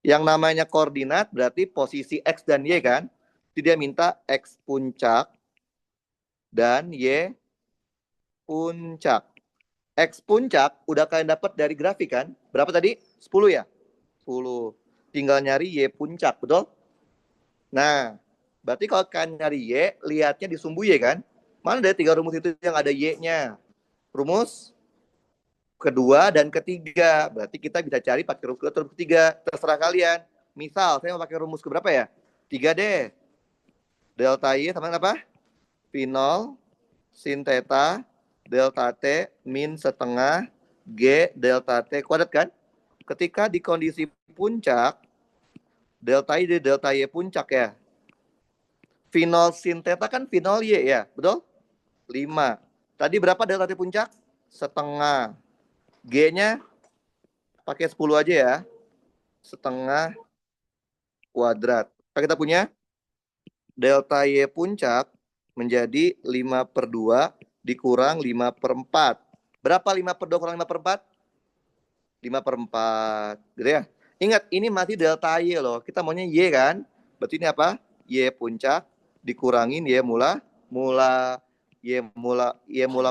Yang namanya koordinat berarti posisi X dan Y kan? Jadi dia minta X puncak dan Y puncak. X puncak udah kalian dapat dari grafik kan? Berapa tadi? 10 ya? 10. Tinggal nyari Y puncak, betul? Nah, berarti kalau kalian nyari Y, lihatnya di sumbu Y kan? Mana dari 3 rumus itu yang ada Y-nya? Rumus kedua dan ketiga. Berarti kita bisa cari pakai rumus kedua atau ketiga. Terserah kalian. Misal, saya mau pakai rumus ke berapa ya? 3 deh. Delta Y sama apa? V0 sin theta delta T min setengah G delta T kuadrat kan? Ketika di kondisi puncak, delta Y di delta Y puncak ya. V0 sin theta kan V0 Y ya, betul? 5. Tadi berapa delta T puncak? Setengah. G-nya pakai 10 aja ya. Setengah kuadrat. Kita punya delta Y puncak menjadi 5/2 dikurang 5/4. Berapa 5/2 kurang 5/4? 5/4. Gitu ya. Ingat, ini masih delta Y loh. Kita maunya Y kan? Berarti ini apa? Y puncak dikurangin Y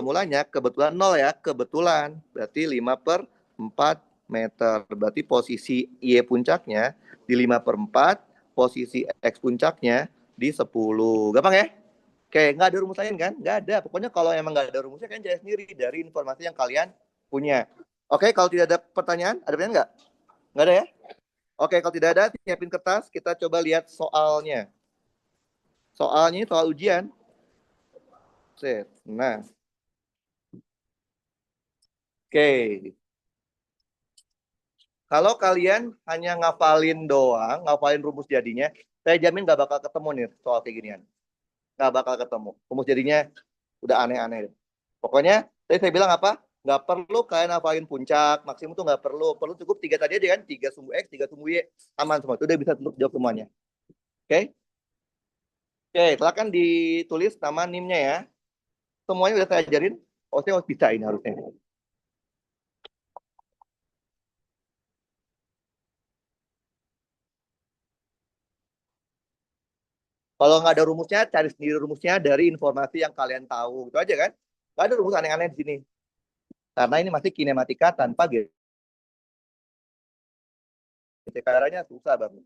mulanya kebetulan 0 ya. Kebetulan. Berarti 5/4 meter. Berarti posisi Y puncaknya di 5/4. Posisi X puncaknya di 10. Gampang ya? Oke, nggak ada rumus lain kan? Nggak ada. Pokoknya kalau emang nggak ada rumusnya, kalian cari sendiri dari informasi yang kalian punya. Oke, kalau tidak ada pertanyaan, ada pertanyaan nggak? Nggak ada ya? Oke, kalau tidak ada, siapin kertas. Kita coba lihat soalnya. Soalnya soal ujian. Nah, oke. Kalau kalian hanya ngafalin doang, ngafalin rumus jadinya, saya jamin nggak bakal ketemu nih soal kayak ginian. Nggak bakal ketemu. Rumus jadinya udah aneh-aneh. Pokoknya, tadi saya bilang apa? Nggak perlu kalian hafalin puncak, maksimum tuh nggak perlu. Perlu cukup 3 tadi aja kan, 3 sumbu X, 3 sumbu Y, aman semua. Itu udah bisa untuk jawab semuanya. Oke, oke, silakan ditulis nama NIM-nya ya. Semuanya udah saya ajarin. Oh, saya bisa ini harusnya. Kalau nggak ada rumusnya, cari sendiri rumusnya dari informasi yang kalian tahu. Itu aja kan? Nggak ada rumus aneh-aneh di sini. Karena ini masih kinematika tanpa GTK-nya susah banget.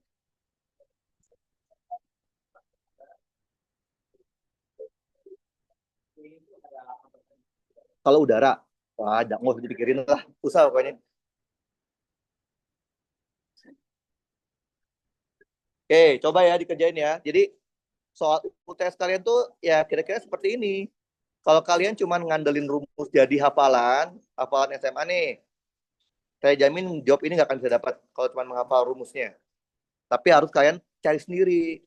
Kalau udara, wah, nggak usah dipikirin lah. Susah pokoknya. Oke, coba ya dikerjain ya. Jadi soal UTS kalian tuh ya kira-kira seperti ini. Kalau kalian cuma ngandelin rumus jadi hafalan, hafalan SMA nih, saya jamin job ini nggak akan bisa dapat kalau cuma menghafal rumusnya. Tapi harus kalian cari sendiri.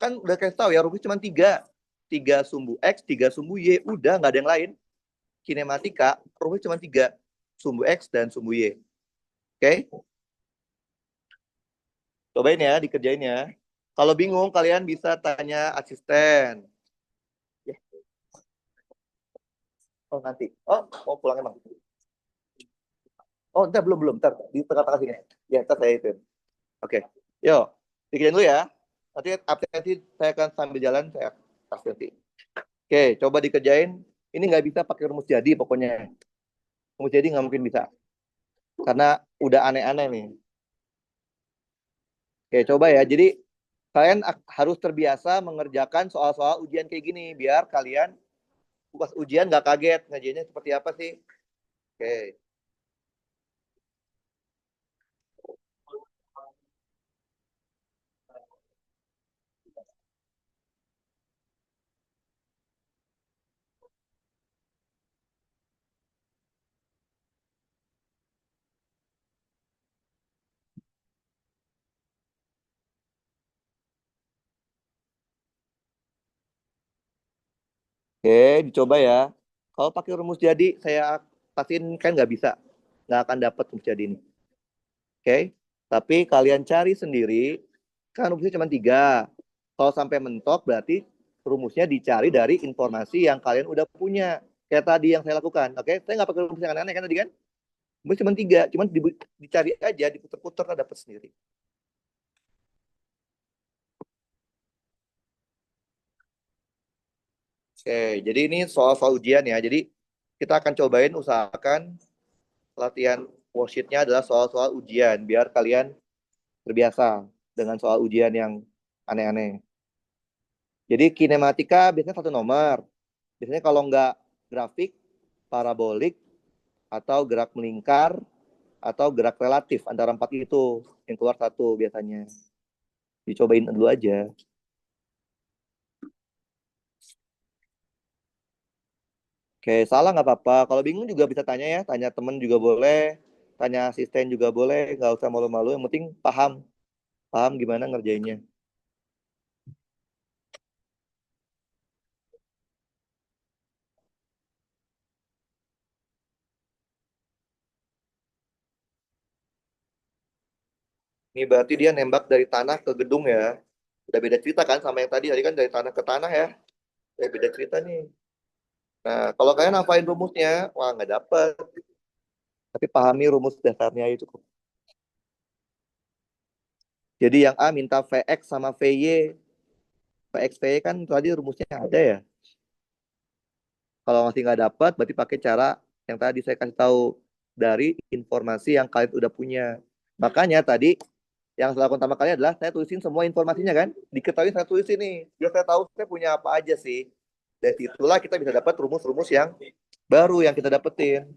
Kan udah kasih tahu ya, rumus cuma tiga. Tiga sumbu X, tiga sumbu Y. Udah, nggak ada yang lain. Kinematika, rumus cuma tiga. Sumbu X dan sumbu Y. Oke? Cobain ya, dikerjain ya. Kalau bingung, kalian bisa tanya asisten. Ya, oh nanti. Oh, mau pulang emang. Oh, entar belum belum, entar di tengah-tengah sini. Ya, entar saya itu. Oke. Yuk, dikerjain dulu ya. Nanti absensi saya akan sambil jalan saya kasih nanti. Oke, coba dikerjain. Ini nggak bisa pakai rumus jadi pokoknya. Rumus jadi nggak mungkin bisa. Karena udah aneh-aneh nih. Oke, coba ya. Jadi kalian harus terbiasa mengerjakan soal-soal ujian kayak gini. Biar kalian pas ujian nggak kaget. Ngajiannya seperti apa sih? Oke. Oke, dicoba ya. Kalau pakai rumus jadi, saya pastiin kan nggak bisa. Nggak akan dapat rumus jadi ini. Oke, tapi kalian cari sendiri, kan rumusnya cuma tiga. Kalau sampai mentok, berarti rumusnya dicari dari informasi yang kalian udah punya. Kayak tadi yang saya lakukan. Oke, saya nggak pakai rumus yang aneh-aneh kan tadi kan? Rumus cuma tiga, cuma dicari aja, diputer-puter, dapat sendiri. Oke, jadi ini soal-soal ujian ya. Jadi kita akan cobain usahakan latihan worksheet-nya adalah soal-soal ujian, biar kalian terbiasa dengan soal ujian yang aneh-aneh. Jadi kinematika biasanya satu nomor. Biasanya kalau nggak grafik, parabolik, atau gerak melingkar, atau gerak relatif. Antara empat itu yang keluar satu biasanya. Dicobain dulu aja. Oke, salah nggak apa-apa. Kalau bingung juga bisa tanya ya. Tanya temen juga boleh. Tanya asisten juga boleh. Nggak usah malu-malu. Yang penting paham. Paham gimana ngerjainnya. Ini berarti dia nembak dari tanah ke gedung ya. Udah beda cerita kan sama yang tadi. Tadi kan dari tanah ke tanah ya. Udah beda cerita nih. Nah, kalau kalian hafalin rumusnya, wah nggak dapet. Tapi pahami rumus dasarnya itu cukup. Jadi yang A minta Vx sama Vy. Vx, Vy kan tadi rumusnya ada ya. Kalau masih nggak dapat, berarti pakai cara yang tadi saya kasih tahu dari informasi yang kalian udah punya. Makanya tadi yang saya lakukan pertama kali adalah saya tulisin semua informasinya kan. Diketahui saya tulisin nih. Biar saya tahu saya punya apa aja sih. Dari situlah kita bisa dapat rumus-rumus yang baru yang kita dapetin.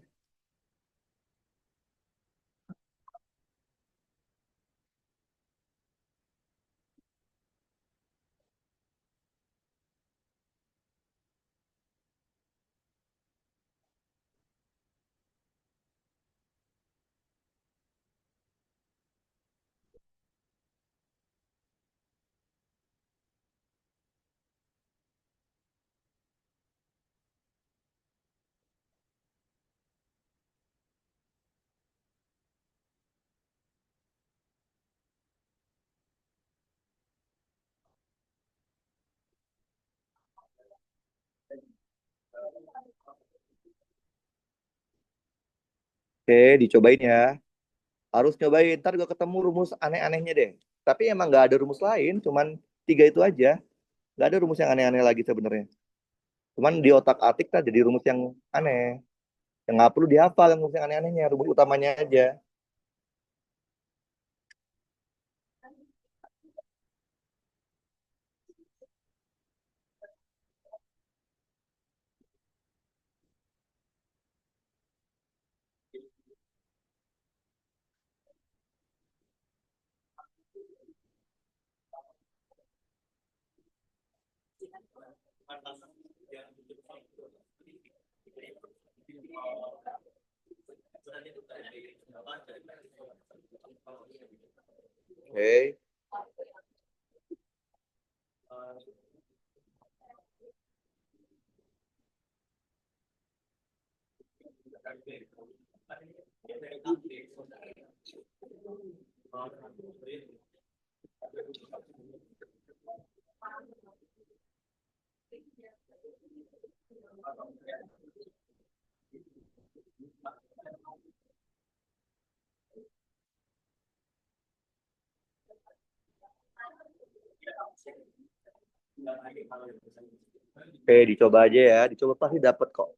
Oke, dicobain ya. Harus nyobain. Ntar gue ketemu rumus aneh-anehnya deh. Tapi emang nggak ada rumus lain, cuman tiga itu aja. Nggak ada rumus yang aneh-aneh lagi sebenarnya. Cuman di otak atik kan jadi rumus yang aneh. Yang nggak perlu dihafal, yang rumus yang aneh-anehnya. Rumus utamanya aja. Oke. Oke, dicoba aja ya. Dicoba pasti dapet kok.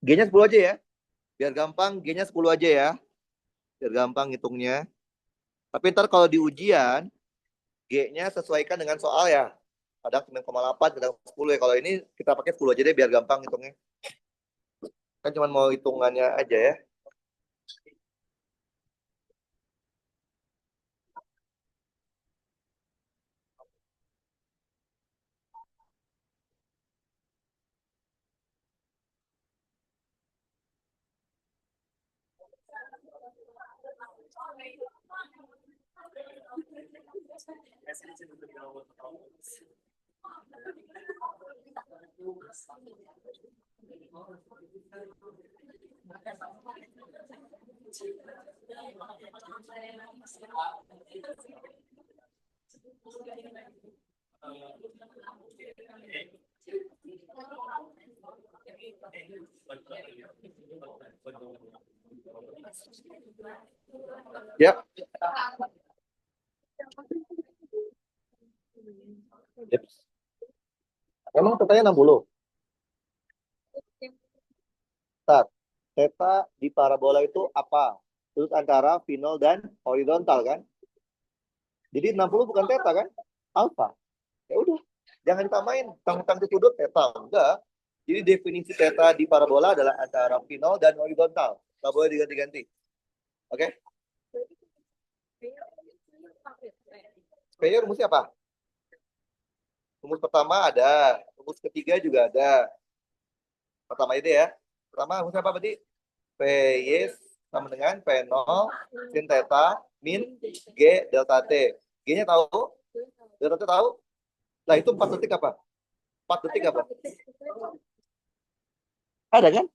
G-nya 10 aja ya. Biar gampang, G-nya 10 aja ya. Biar gampang ngitungnya. Tapi ntar kalau di ujian, G-nya sesuaikan dengan soal ya. Kadang 9,8, kadang 10 ya. Kalau ini kita pakai 10 aja deh biar gampang hitungnya. Kan cuma mau hitungannya aja ya. Ya. Yep. Emang tetanya 60. Tar. Theta di parabola itu apa? Sudut antara final dan horizontal kan? Jadi 60 bukan theta kan? Alpha. Ya udah, jangan ditamain tentang di sudut theta. Enggak. Jadi definisi theta di parabola adalah antara final dan horizontal. Nggak boleh diganti-ganti. Oke? P-nya rumusnya apa? Rumus pertama ada. Rumus ketiga juga ada. Pertama itu ya. Pertama rumusnya apa berarti? PY sama dengan P0 sin theta min G delta T. G-nya tahu? Delta T tahu? Nah itu 4 detik apa? 4 detik apa? Ada kan?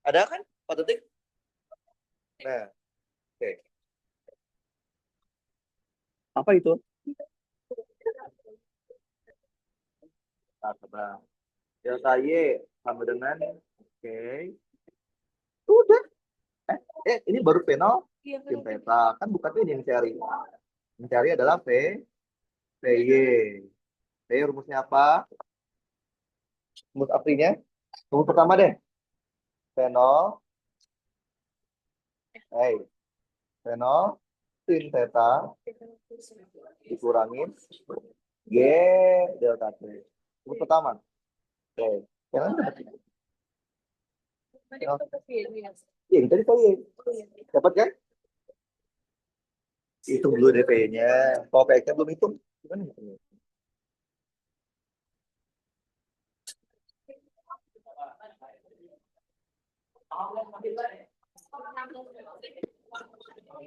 Ada kan? 4 detik? Nah, oke. Apa itu? Nah, coba. Delta Y sama dengan oke. Udah. Ini baru P0 sin theta. Kan bukan ini yang cari. Yang cari adalah PY. PY rumusnya apa? Rumus aslinya? Rumus pertama deh. P0. P0 sin theta dikurangin G delta T. Rumus pertama. Oke. Yang lain dapat. Iya, yang tadi PY. Dapat kan? Hitung dulu deh PY-nya. Kalau PX-nya belum hitung, gimana hitungnya?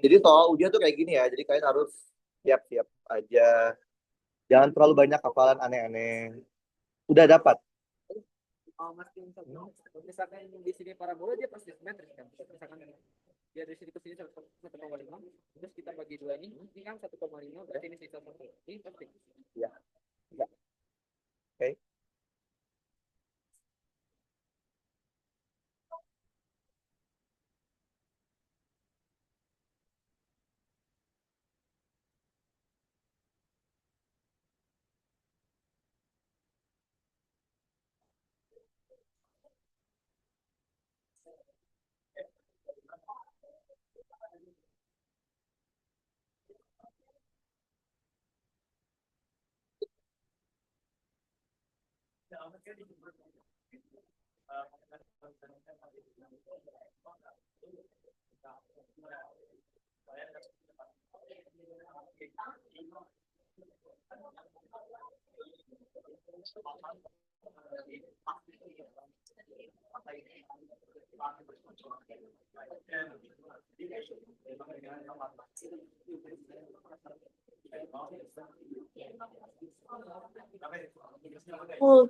Jadi soal ujian tuh kayak gini ya. Jadi kalian harus siap-siap aja. Jangan terlalu banyak hafalan aneh-aneh. Udah dapat. Mas misalkan di sini parabola dia pasti simetris kan. Misalkan dia dari sini ke sini 1,5, terus kita bagi dua ini kan 1,5 berarti ini sisa 1. Ini pasti. Ya. Ya. Oke. Oh,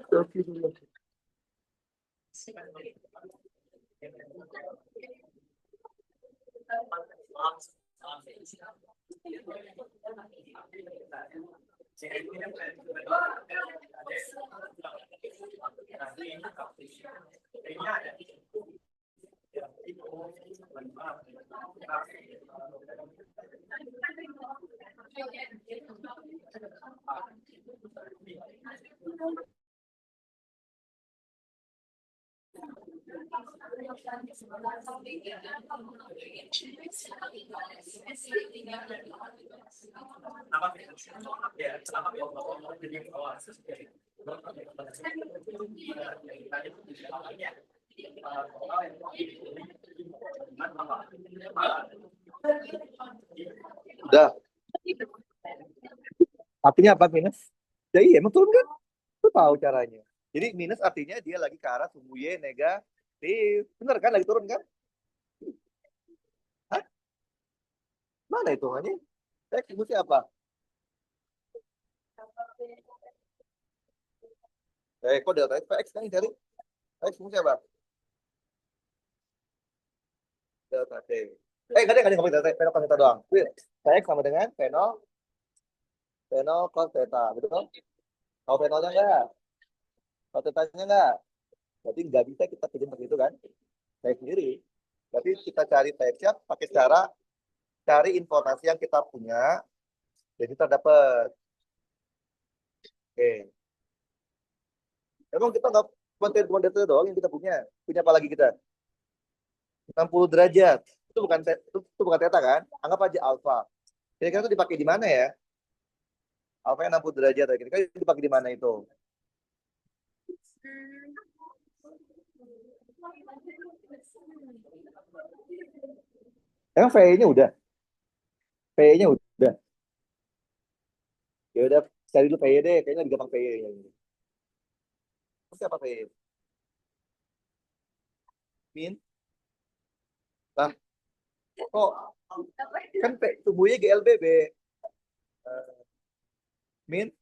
udah. Artinya apa minus? Ya iya, emang turun kan? Lu tahu caranya. Jadi minus artinya dia lagi ke arah sumbu Y negatif. Bener kan? Lagi turun kan? Hah? Mana hitungannya? X rumusnya apa? Kok delta X? X kan yang cari? X rumusnya apa? Delta T. Nggak ada ngomong delta T. P0 cos theta doang. X sama dengan P0 cos theta. Betul? Tahu P0-nya nggak? Tahu theta-nya nggak? Berarti nggak bisa kita bikin seperti itu kan? Saya sendiri. Berarti kita cari T-nya pakai cara cari informasi yang kita punya. Jadi kita dapat. Oke. Emang kita nggak cuma data doang yang kita punya. Punya apa lagi kita? 60 derajat. Itu bukan theta kan? Anggap aja alfa. Kira-kira itu dipakai di mana ya? Alfa yang 60 derajat. Kira-kira dipakai di mana itu? Emang VE-nya udah? VE-nya udah. Ya udah, cari dulu VE deh. Kayaknya lebih gampang VE-nya. Siapa VE? Min? Lah, kok kan tubuhnya GLBB. Min?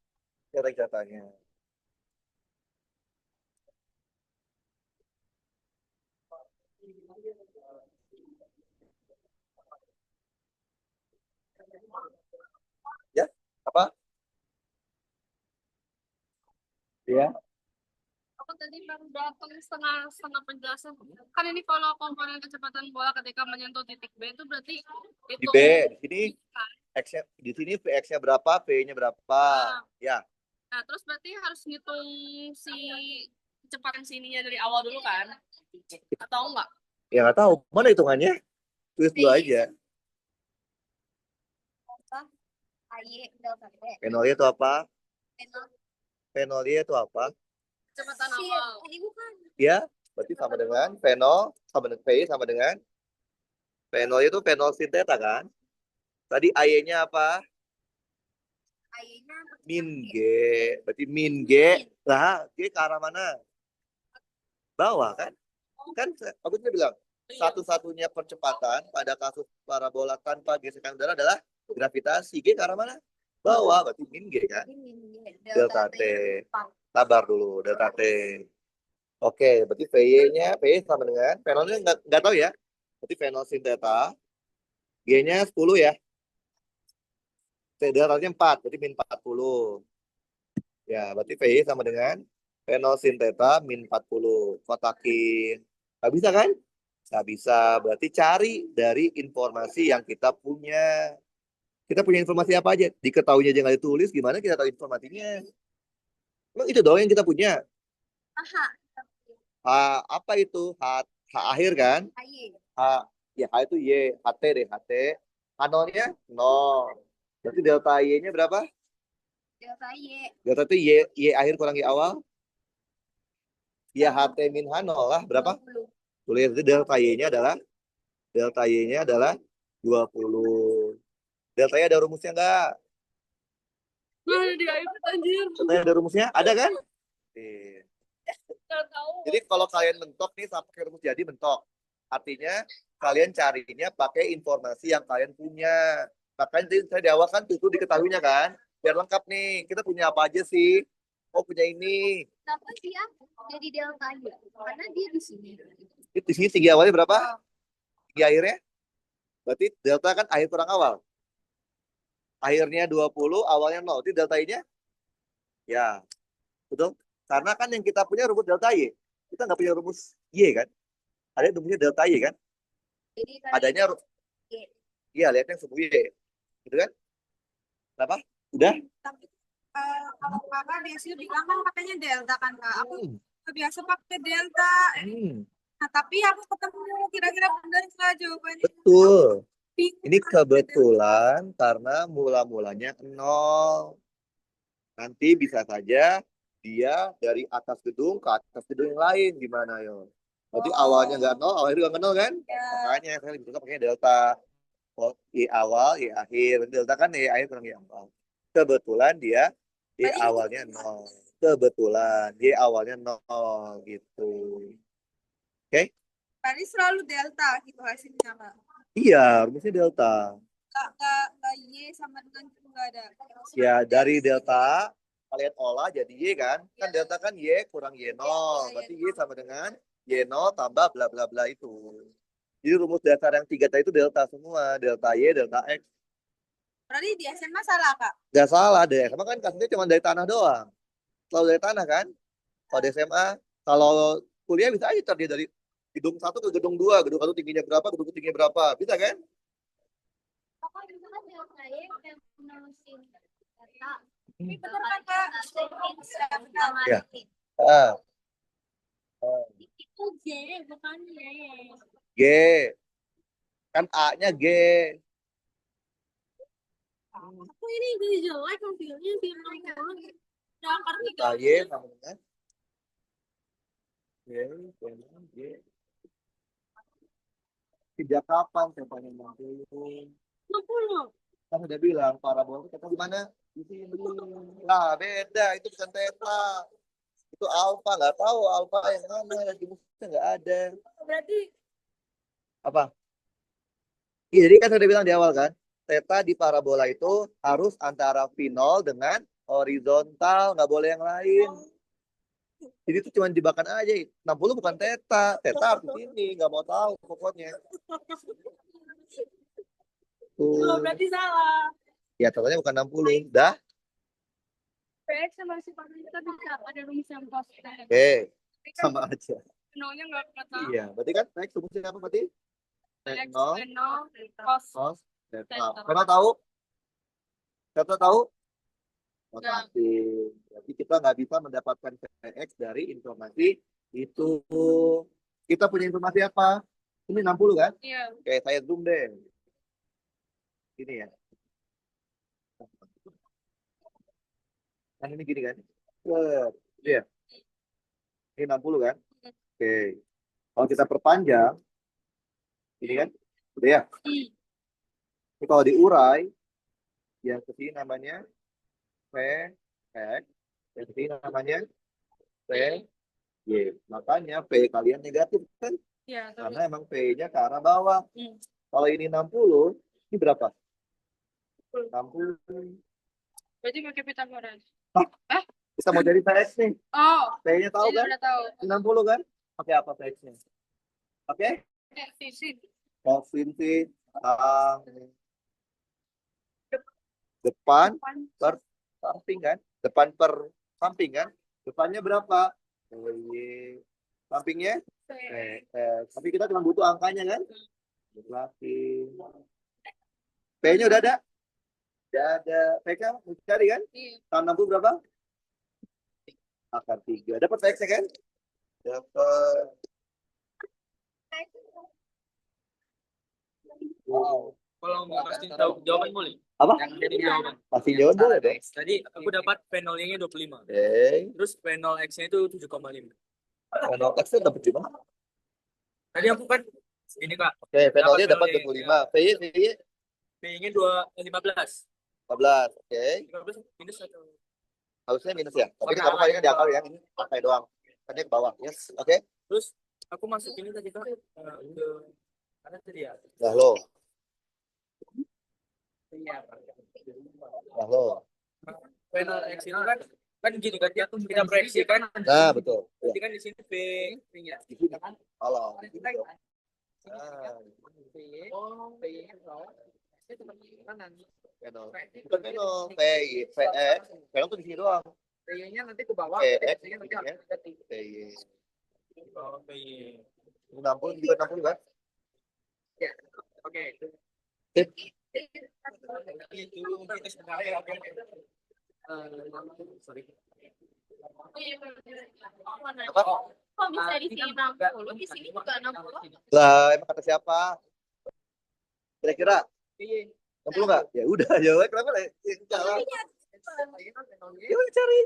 Catanya. Ya, apa? Ya, Aku tadi baru datang setengah penjelasan. Kan ini kalau komponen kecepatan bola ketika menyentuh titik B itu berarti di itu B, di sini X-nya, di sini X-nya berapa, V-nya berapa. Ya. Nah, terus berarti harus ngitung si kecepatan sininya dari awal dulu kan? Atau enggak? Ya nggak tahu. Mana hitungannya? Tulis dulu aja. Penolnya itu apa? Penolnya itu apa? Kecepatan awal. Ya, berarti sama dengan P0 sama dengan P sama dengan P0 itu P0 sin theta kan? Tadi AY-nya apa? Min G. Berarti min G. Lah, G ke arah mana? Bawah kan? Kan aku sudah bilang, satu-satunya percepatan pada kasus parabola tanpa gesekan udara adalah gravitasi. G ke arah mana? Bawah, berarti min G kan? Delta T. Sabar dulu, delta T. Oke, berarti VY-nya sama dengan P0-nya nggak tahu ya. Berarti P0 sin theta. G-nya 10 ya. Delta-nya 4, berarti min 40. Ya, berarti VY sama dengan V0 sin theta min 40. Kotakin. Nggak bisa kan? Nggak bisa. Berarti cari dari informasi yang kita punya. Kita punya informasi apa aja? Diketahuinya aja nggak ditulis, gimana kita tahu informasinya? Emang itu doang yang kita punya. Aha. H, apa itu? H akhir kan? Aye. H, ya H itu Y. HT deh, HT. H0-nya 0. Berarti delta Y-nya berapa? Delta Y. Delta itu Y akhir kurang Y awal. Ya HT min H0 lah. Berapa? 20. Tulis itu delta Y-nya adalah 20. Delta Y ada rumusnya enggak? Nah, di iPad anjir. Delta Y ada rumusnya? Ada kan? Oke. Nggak tahu. Jadi kalau kalian mentok nih pakai rumus jadi mentok. Artinya kalian carinya pakai informasi yang kalian punya. Makanya tadi saya di awal kan itu diketahuinya kan? Biar lengkap nih. Kita punya apa aja sih? Oh punya ini. Kenapa dia jadi delta Y? Karena dia di sini. Itu di sini tinggi awalnya berapa? Tinggi akhirnya? Berarti delta kan akhir kurang awal. Akhirnya 20, awalnya 0. Itu delta Y-nya? Ya, betul. Karena kan yang kita punya rumus delta Y. Kita nggak punya rumus Y kan? Ada rumusnya delta Y kan? Jadi Adanya, Y. iya lihat yang semu Y. Gitu kan? Kenapa? Udah? Tapi kalau kakak biasanya bilang kan pakainya delta kan kak. Aku biasa pakai delta. Hmm, Nah tapi aku ketemu kira-kira benar nggak jawabannya? betul. Bingung Ini kan. kebetulan karena mula-mulanya 0. Nanti bisa saja dia dari atas gedung ke atas gedung yang lain. Gimana yo? Berarti awalnya nggak 0, awalnya juga nggak 0 kan? Ya. Makanya saya lebih suka pakai delta. Oh, Y awal, Y akhir. Delta kan Y akhir kurang Y awal. Kebetulan dia Y Berarti awalnya 0. Kebetulan Y awalnya 0 gitu. Oke? berarti selalu delta gitu hasilnya kak. Iya, rumusnya delta. Nggak Y sama dengan itu nggak ada. Ya, dari delta kalian olah jadi Y kan? Kan delta kan Y kurang Y0. Berarti Y sama dengan Y0 tambah bla bla bla itu. Jadi rumus dasar yang 3 tadi itu delta semua. Delta Y, delta X. Berarti di SMA salah kak. Gak salah deh. Sama kan kasusnya cuma dari tanah doang. Selalu dari tanah kan? Kalau di SMA, kalau kuliah bisa aja tadi dari gedung 1 ke gedung 2. Gedung 1 tingginya berapa, gedung 2 tingginya berapa. Bisa kan? Pokoknya itu kan delta Y yang menurusin data. Ini benar kan kak? Sama Ya. titik. Ah, Itu J bukan Y. G. Kan A-nya G. Aku ini jadi jelek hasilnya di 60. Dakar Delta 3. Y sama dengan Y, G. Sejak kapan tempatnya 60? 60. Kan udah bilang parabola itu di mana? Di sini. Lah beda, itu bukan theta. Itu alfa, nggak tahu alfa yang mana. Di bukunya nggak ada. Berarti Apa? Iya, jadi kan saya udah bilang di awal kan, theta di parabola itu harus antara V0 dengan horizontal, nggak boleh yang lain. Jadi itu cuma jebakan aja. 60 bukan theta. Theta harus ini, nggak mau tahu pokoknya. Tuh. berarti salah. Ya, tetanya bukan 60. Dah? PX sama sifatnya kita bisa ada rumus yang konsisten. Oke, sama aja. Nolnya nggak tahu. Iya, berarti kan next rumusnya apa berarti? X, Nol, nol, cos. cos, theta. Theta. Theta tahu? Theta tahu? Nggak. Oke. Berarti kita nggak bisa mendapatkan Vx dari informasi itu. Kita punya informasi apa? Ini 60 kan? Iya. Oke, saya zoom deh. Ini ya. Kan ini gini kan? Iya. Ini 60 kan? Oke. Kalau kita perpanjang, ini kan? Udah ya? Ini kalau diurai, yang ke sini namanya Vx, yang ke sini namanya Vy. Makanya V kalian negatif kan? Iya, tapi Karena emang V-nya ke arah bawah. Hmm. Kalau ini 60, ini berapa? 60. berarti pakai Pythagoras. Kita mau jadi Vx nih. Oh, V-nya tahu jadi kan? udah tahu. Ini 60 kan? Pakai apa Vx-nya? Pakai Sisi. koefisien depan per samping kan? Depan per Samping kan? Depannya berapa? Sampingnya? Tapi kita cuma butuh angkanya kan? Mutlaki. P-nya udah ada? Udah ada. PK mau cari kan? Iya. Tahun 60 berapa? Akar 3. Dapat PX-nya kan? Dapat. Kalau mau pasti tahu jawaban boleh. Apa? Yang jadi jawaban. Pasti jawaban boleh dong. Tadi aku dapat P0-nya 25. Oke. Terus P0X-nya itu 7,5. Kalau X-nya dapat di mana? Tadi aku kan ini Kak, Oke, penalnya dapat penalnya, 25. PY P-nya 15. 15. Oke. 15 minus atau Harusnya minus ya. Tapi nggak apa-apa, ini kan diakal ya. Ini pakai doang. Kan dia ke bawah. Yes. Oke. terus aku masuk ini tadi Kak ke mana tadi ya? Nah lo. Iya. Nah lo. P0X itu kan gini kan kita proyeksikan. Nah betul. Berarti kan di sini P-nya. Di sini. Halo. Gitu. Penol. Bukan penol. PX. Penol tuh di sini doang. P-nya nanti ke bawah, PX. P-nya nanti Ya. ganti. PY. Oh, P-nya. 60 juga 60 kan? Oke. Sip. Itu kita sebenarnya oke. Sorry. Oh, iya, bener. Apa? Kok bisa di sini 60, di sini juga 60? Lah, emang kata siapa? Kira-kira Iya. 60 nggak? Ya udah, jawab kenapa lah? Salah. Ya udah cari.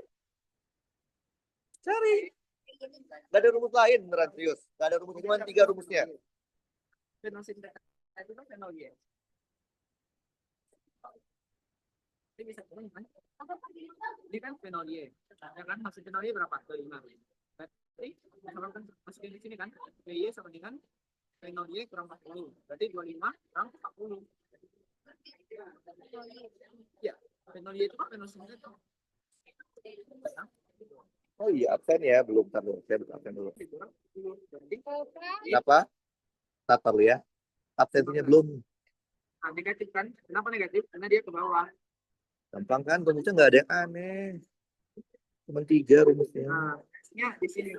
Cari. Gak ada rumus lain beneran serius. Gak ada rumus, cuma 3 rumusnya. Ini bisa kan? Ini kan fenol Y. Ya kan hasil fenol Y berapa? 25. Berarti kalau kan masukin di sini kan PY sama dengan fenol Y kurang 40. Berarti 25 kurang 40. Ya, fenol Y itu kan fenol sintetis. Oh iya, absen ya. Belum, ntar dulu. Saya absen dulu. Kurang 40. Berarti Kenapa? Tatar lu ya. Absensinya belum. nah, negatif kan? Kenapa negatif? Karena dia ke bawah. Gampang kan? Rumusnya nggak ada yang aneh. Cuma 3 rumusnya. Nah, ya di sini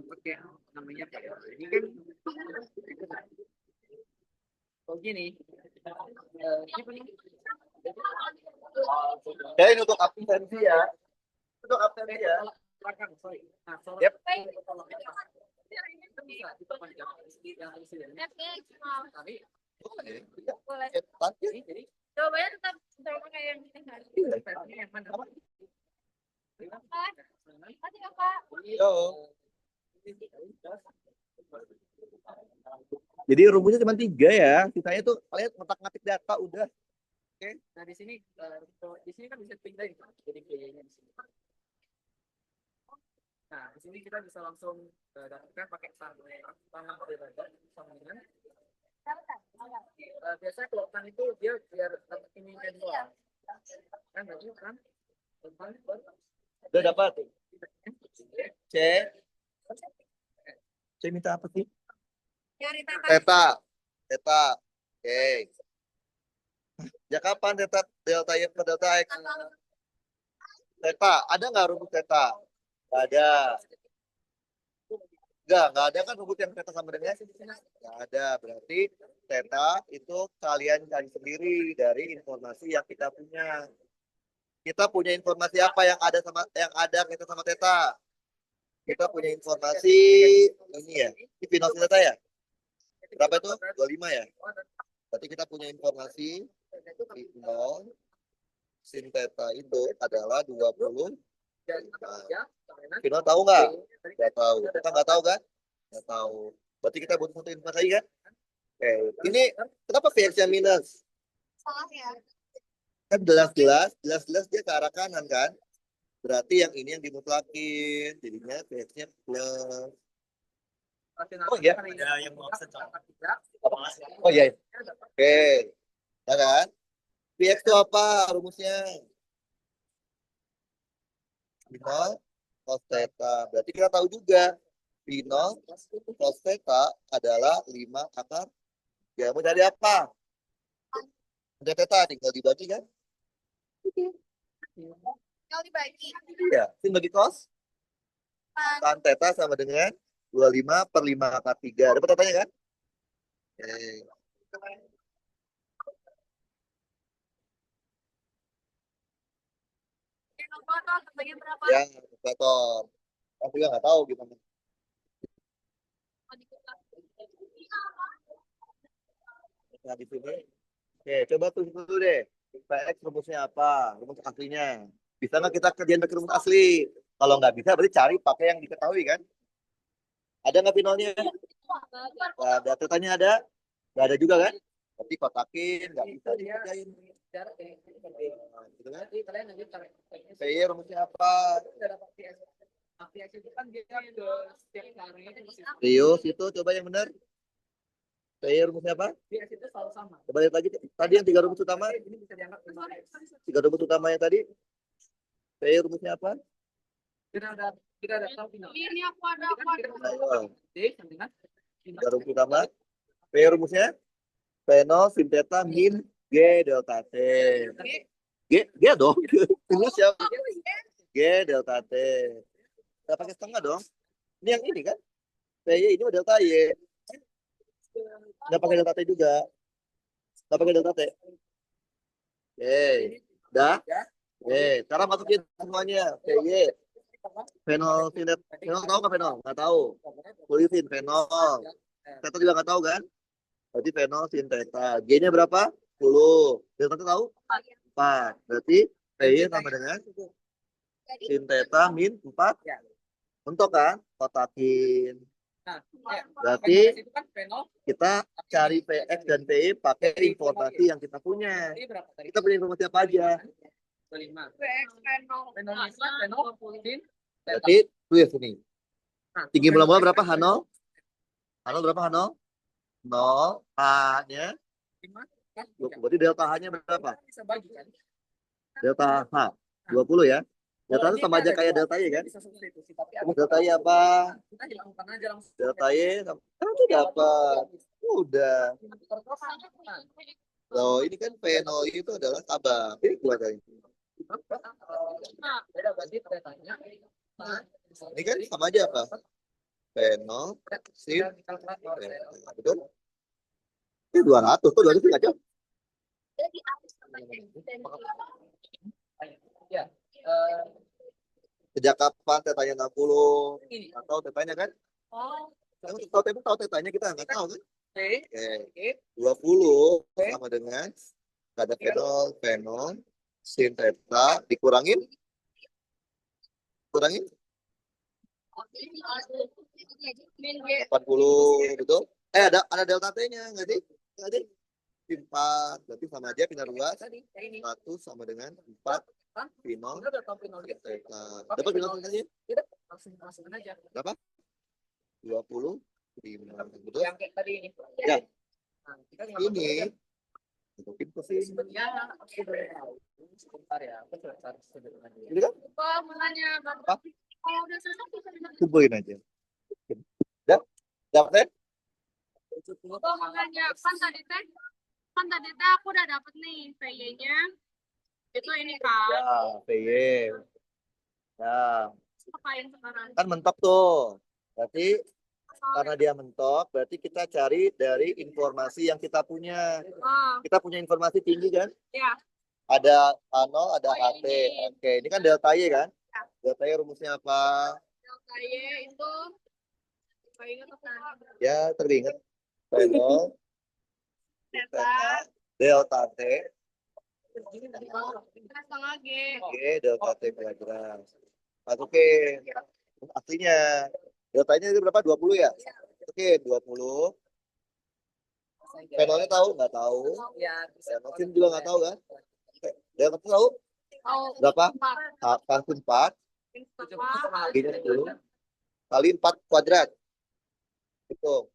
pakai namanya apa ya? Ini kan oh gini. Ini apa nih? Ya ini untuk absensi ya. Untuk absensi ya. Belakang, sorry. Nah, sorry. Yep. Bisa diperpanjang yang di sini. FX, mau. Tapi Boleh. jadi Jawabannya tetap sama kayak yang kita hari. ini yang mana? Kasih kakak. Yo. Jadi rumusnya cuma 3 ya. Sisanya tuh kalian ngotak-ngatik data udah. Nah di sini kan bisa pindahin kan? Jadi PY-nya di sini. Nah di sini kita bisa langsung dapatkan pakai tangan berbeda sama dengan biasanya kalau tan itu dia biar dapat ini kan doang. Kan berarti kan Udah dapat. C. C minta apa sih? Nyari tata. Theta. Theta. Oke. Ya kapan theta delta Y per delta X? Theta. Ada nggak rumus theta? Nggak ada. Nggak ada kan rumus yang theta sama dengan S? Nggak ada. Berarti theta itu kalian cari sendiri dari informasi yang kita punya. Kita punya informasi apa yang ada kita sama theta? Kita punya informasi ini ya. Ini final theta ya? Berapa itu? 25 ya? Berarti kita punya informasi final sin theta itu adalah 20. Final tahu nggak? Nggak tahu. Kita nggak tahu kan? Nggak tahu. Berarti kita butuh satu informasi lagi kan? Oke. Ini kenapa VX-nya minus? Salah ya. Kan jelas-jelas dia ke arah kanan kan? Berarti yang ini yang dimutlakin. Jadinya VX-nya plus. Oh iya. ada yang mau offset sama Oh iya. Oke. Ya kan? VX itu apa rumusnya? Final cos theta. Berarti kita tahu juga final cos theta adalah 5 akar. Ya, mau cari apa? Ada theta tinggal dibagi kan? Kalau dibagi. Iya, sin bagi cos tan theta sama dengan 25/5 akar 3. Dapat tetanya kan? Oke. Kalkulator terbagi berapa? Ya, kalkulator. Aku juga nggak tahu gimana. Nah, di sini. Oke, coba tulis dulu deh. PX rumusnya apa? Rumus aslinya. Bisa nggak kita kerjain pakai rumus asli? Kalau nggak bisa, berarti cari pakai yang diketahui kan? Ada nggak finalnya? Nggak ada. Tetanya ada? Nggak ada juga kan? Berarti kotakin, nggak bisa dikerjain. Nah, gitu kan? PY rumusnya apa? itu kan dia ke setiap caranya itu masih Rius itu coba yang benar. PY rumusnya apa? PS itu selalu sama. Coba lihat lagi. Tadi yang 3 rumus utama. Ini bisa dianggap 3 rumus utama yang tadi. PY rumusnya apa? tidak ada tahu final. Ini aku ada. Ayo. D sama dengan 3 rumus utama. PY rumusnya? P0 sin theta min G delta T. G dong. Rumus siapa? G delta T. Nggak pakai setengah dong. Ini yang ini kan? PY ini delta Y. Nggak pakai delta T juga. Nggak pakai delta T. Oke. Dah? Oke. Sekarang masukin semuanya. PY. Fenol sin theta. Fenol tahu nggak fenol? Nggak tahu. Tulisin fenol. Theta juga nggak tahu kan? Berarti fenol sin theta. G-nya berapa? 10. Delta T tahu? 4. Berarti PY sama dengan sin theta min 4. Untuk kan? Kotakin. Nah, ya. Berarti itu kan final. kita cari PX dan PY pakai informasi yang kita punya. Ini berapa tadi? Kita punya informasi apa aja? 5. PX Penol. Final sin. Berarti tulis ini. Nah, Tinggi mula-mula berapa H0? H0 berapa H0? 0. H-nya? 5. 20. Berarti delta H-nya berapa? Bisa bagi kan? Delta H. 20 ya. Delta itu sama aja kayak delta Y kan? Bisa substitusi tapi Delta Y apa? kita hilangkan aja langsung. Delta Y itu dapat. Udah. Loh, ini kan PNO itu adalah tabang. Ini keluar dari ini. Beda berarti datanya. Ini kan sama aja apa? PNO sin betul? Ini 200 tuh 200 nggak jauh. Ya. Sejak kapan tetanya 60? Ini. Atau tetanya kan? Oh. Kamu tahu tetanya kita nggak tahu kan? Oke. Oke. 20 sama dengan nggak ada fenol sin theta dikurangin kurangin 40 betul? Ada delta T-nya nggak sih? Nggak sih? 4 berarti sama aja pindah luas 100 sama dengan 4 final Udah tahu final dia. theta. Dapat final theta-nya? Langsung aja. Berapa? 20 betul? Yang kayak tadi ini. Ya. Nah, kita Ini masukin ke sini. Ya, aku boleh tahu. Sebentar ya, aku coba cari sederhana. Ini kan Formulanya berapa? Apa? Kalau udah selesai bisa dimakan. kumpulin aja. Dapat? Formulanya kan tadi teh aku udah dapet nih PY-nya. Itu ini kan. Ya, PY. Ya, Apain sekarang? kan mentok tuh. Berarti karena dia mentok, berarti kita cari dari informasi yang kita punya. Oh, Kita punya informasi tinggi kan? ya. Ada H0, ada Oh, HT. ini. Oke, ini kan delta Y kan? Ya. Delta Y rumusnya apa? Delta Y itu nggak ingat apa? Ya, teringat. P0, Theta delta T, setengah G. G, delta T kuadrat. Masukin. Artinya, deltanya itu berapa? 20 ya? Oke, 20. P0-nya tahu? Nggak tahu. Ya, P0 juga nggak tahu kan? Delta T tahu? Oh, Berapa? 4. Kali 4, G-nya 10. Kali 4 kuadrat. Hitung.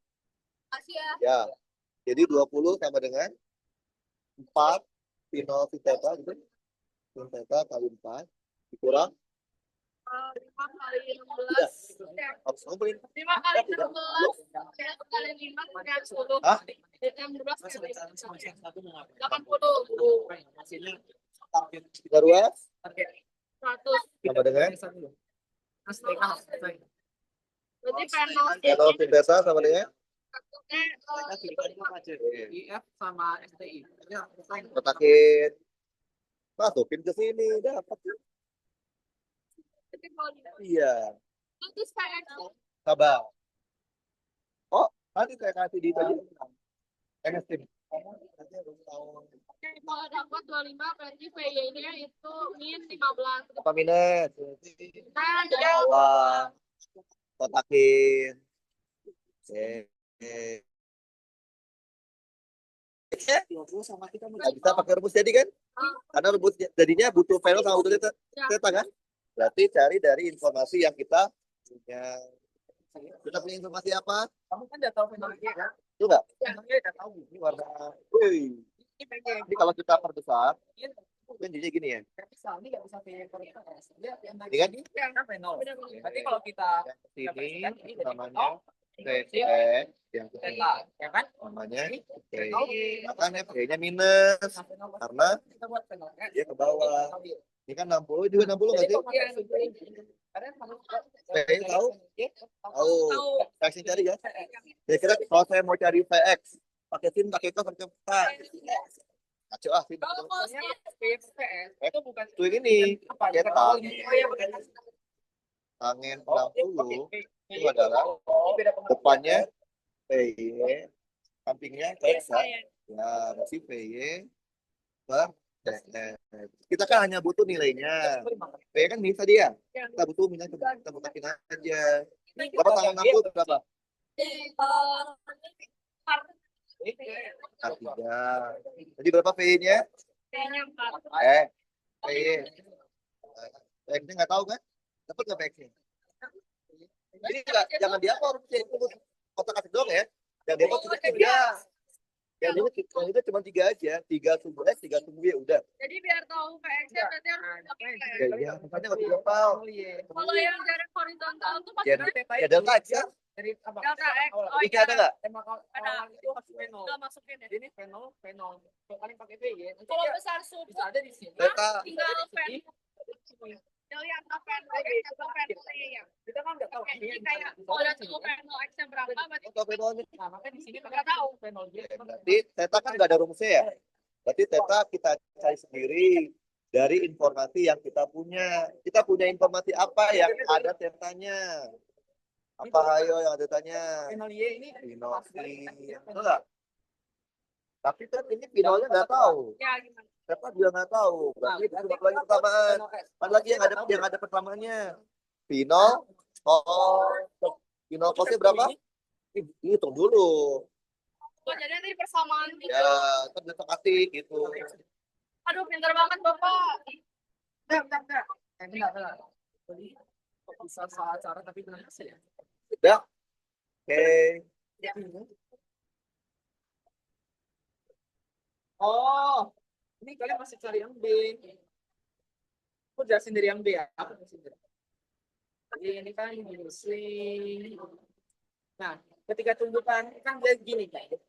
Kasih ya. Ya. Jadi 20 sama dengan 4 final sin theta gitu. Sin theta kali 4 dikurang 5 kali 16. harus ngumpulin 5 kali 16. 1 kali 5 kan 10. Hah? 16 kali 80. Kita ruas 100. Sama dengan Nah, setengah harus selesai. Berarti penol kalau sintesa sama dengan satunya Kita pilihkan aja. IF sama STI. Jadi harus selesai. kotakin, masukin ke sini, dapat. berarti kalau di- Iya, terus PX sabar. Oh, nanti saya kasih di tadi. NST. kalau dapat 25 berarti VY-nya itu min 15. Apa minus? Nah, dia Wah, kotakin. Oke. Sama kita Nggak bisa pakai rumus jadi kan? Karena rumus jadinya butuh final sama butuh theta kan? Berarti cari dari informasi yang kita punya. Kita punya informasi apa? kamu kan udah tahu penol Y kan? Itu nggak? Penolnya udah tahu. Ini warna. Wih. Ini pengen. Ini kalau kita perbesar, Ini kan jadinya gini ya. misal ini nggak bisa PY per IPS. Dia yang Ini kan? kan penol. Berarti kalau kita Yang ke sini jadi namanya TS, yang ke sini theta, ya kan? namanya P. Penol. Makanya P-nya minus Nah, penol karena kita buat penol. dia ke bawah. Ini kan 60 juga 60 nggak sih? Karena PI tahu? Tahu. Kasih cari ya. Kira-kira kalau saya mau cari VX, pakai sin, pakai kos, pakai K. Ngaco ah, sin. kalau cosnya itu bukan Itu ini, pakai K. Oh iya bukan. Angin 60 itu adalah depannya PY, sampingnya KK. Ya, berarti PY per DN. Kita kan hanya butuh nilainya. PY kan bisa dia. Kita butuh minyak, kita mutakin aja. Berapa tanggal 60 berapa? K3. Jadi berapa PY-nya? kayaknya 4. PY. PX-nya nggak tahu kan? Dapat nggak PX-nya? Jadi nggak, jangan diapor. Kotak kasih doang ya. Yang diapor cuma 3. Yang itu cuma 3 aja. 3 sumbu X, 3 sumbu Y, udah. Jadi biar tahu PX-nya berarti harus pakai K. Ya, iya, makanya nggak dihafal. Kalau yang jarak horizontal tuh pasti Ya, delta X kan? Dari apa? delta X. Oh Ini iya. ada nggak? Emang kalau itu harus penol. Udah masukin ya. Ini penol. Kalau kalian pakai PY, nanti Kalau dia besar suku bisa ada di sini. Delta. tinggal pen. Dari angka pen X atau pen ya. Kita kan nggak tahu. Jadi kayak kalau udah tahu pen X-nya berapa berarti Atau penolnya. Nah, makanya di sini nggak tahu. penol Y. Berarti theta kan nggak ada rumusnya ya? Berarti theta kita cari sendiri dari informasi yang kita punya. Kita punya informasi apa yang ada tetanya? Apa ayo yang ada tetanya? Penol Y ini Pinol, enggak. Tapi kan ini pinolnya nggak tahu. Ya gimana? Theta juga nggak tahu. Berarti itu cuma lagi persamaan. Ada lagi yang ada persamaannya. Pinol, pinol cosnya berapa? Hitung dulu. Oh, jadi nanti persamaan gitu. Ya, kan besok kasih gitu. Aduh, pintar banget Bapak. Enggak. Enggak. Jadi kok bisa salah cara tapi benar hasil ya? Udah. Oke. Oh, ini kalian masih cari yang B. Aku jelasin dari yang B ya. Aku jelasin dari. Jadi ini kan muslim. Nah, ketika tunjukkan kan dia gini guys.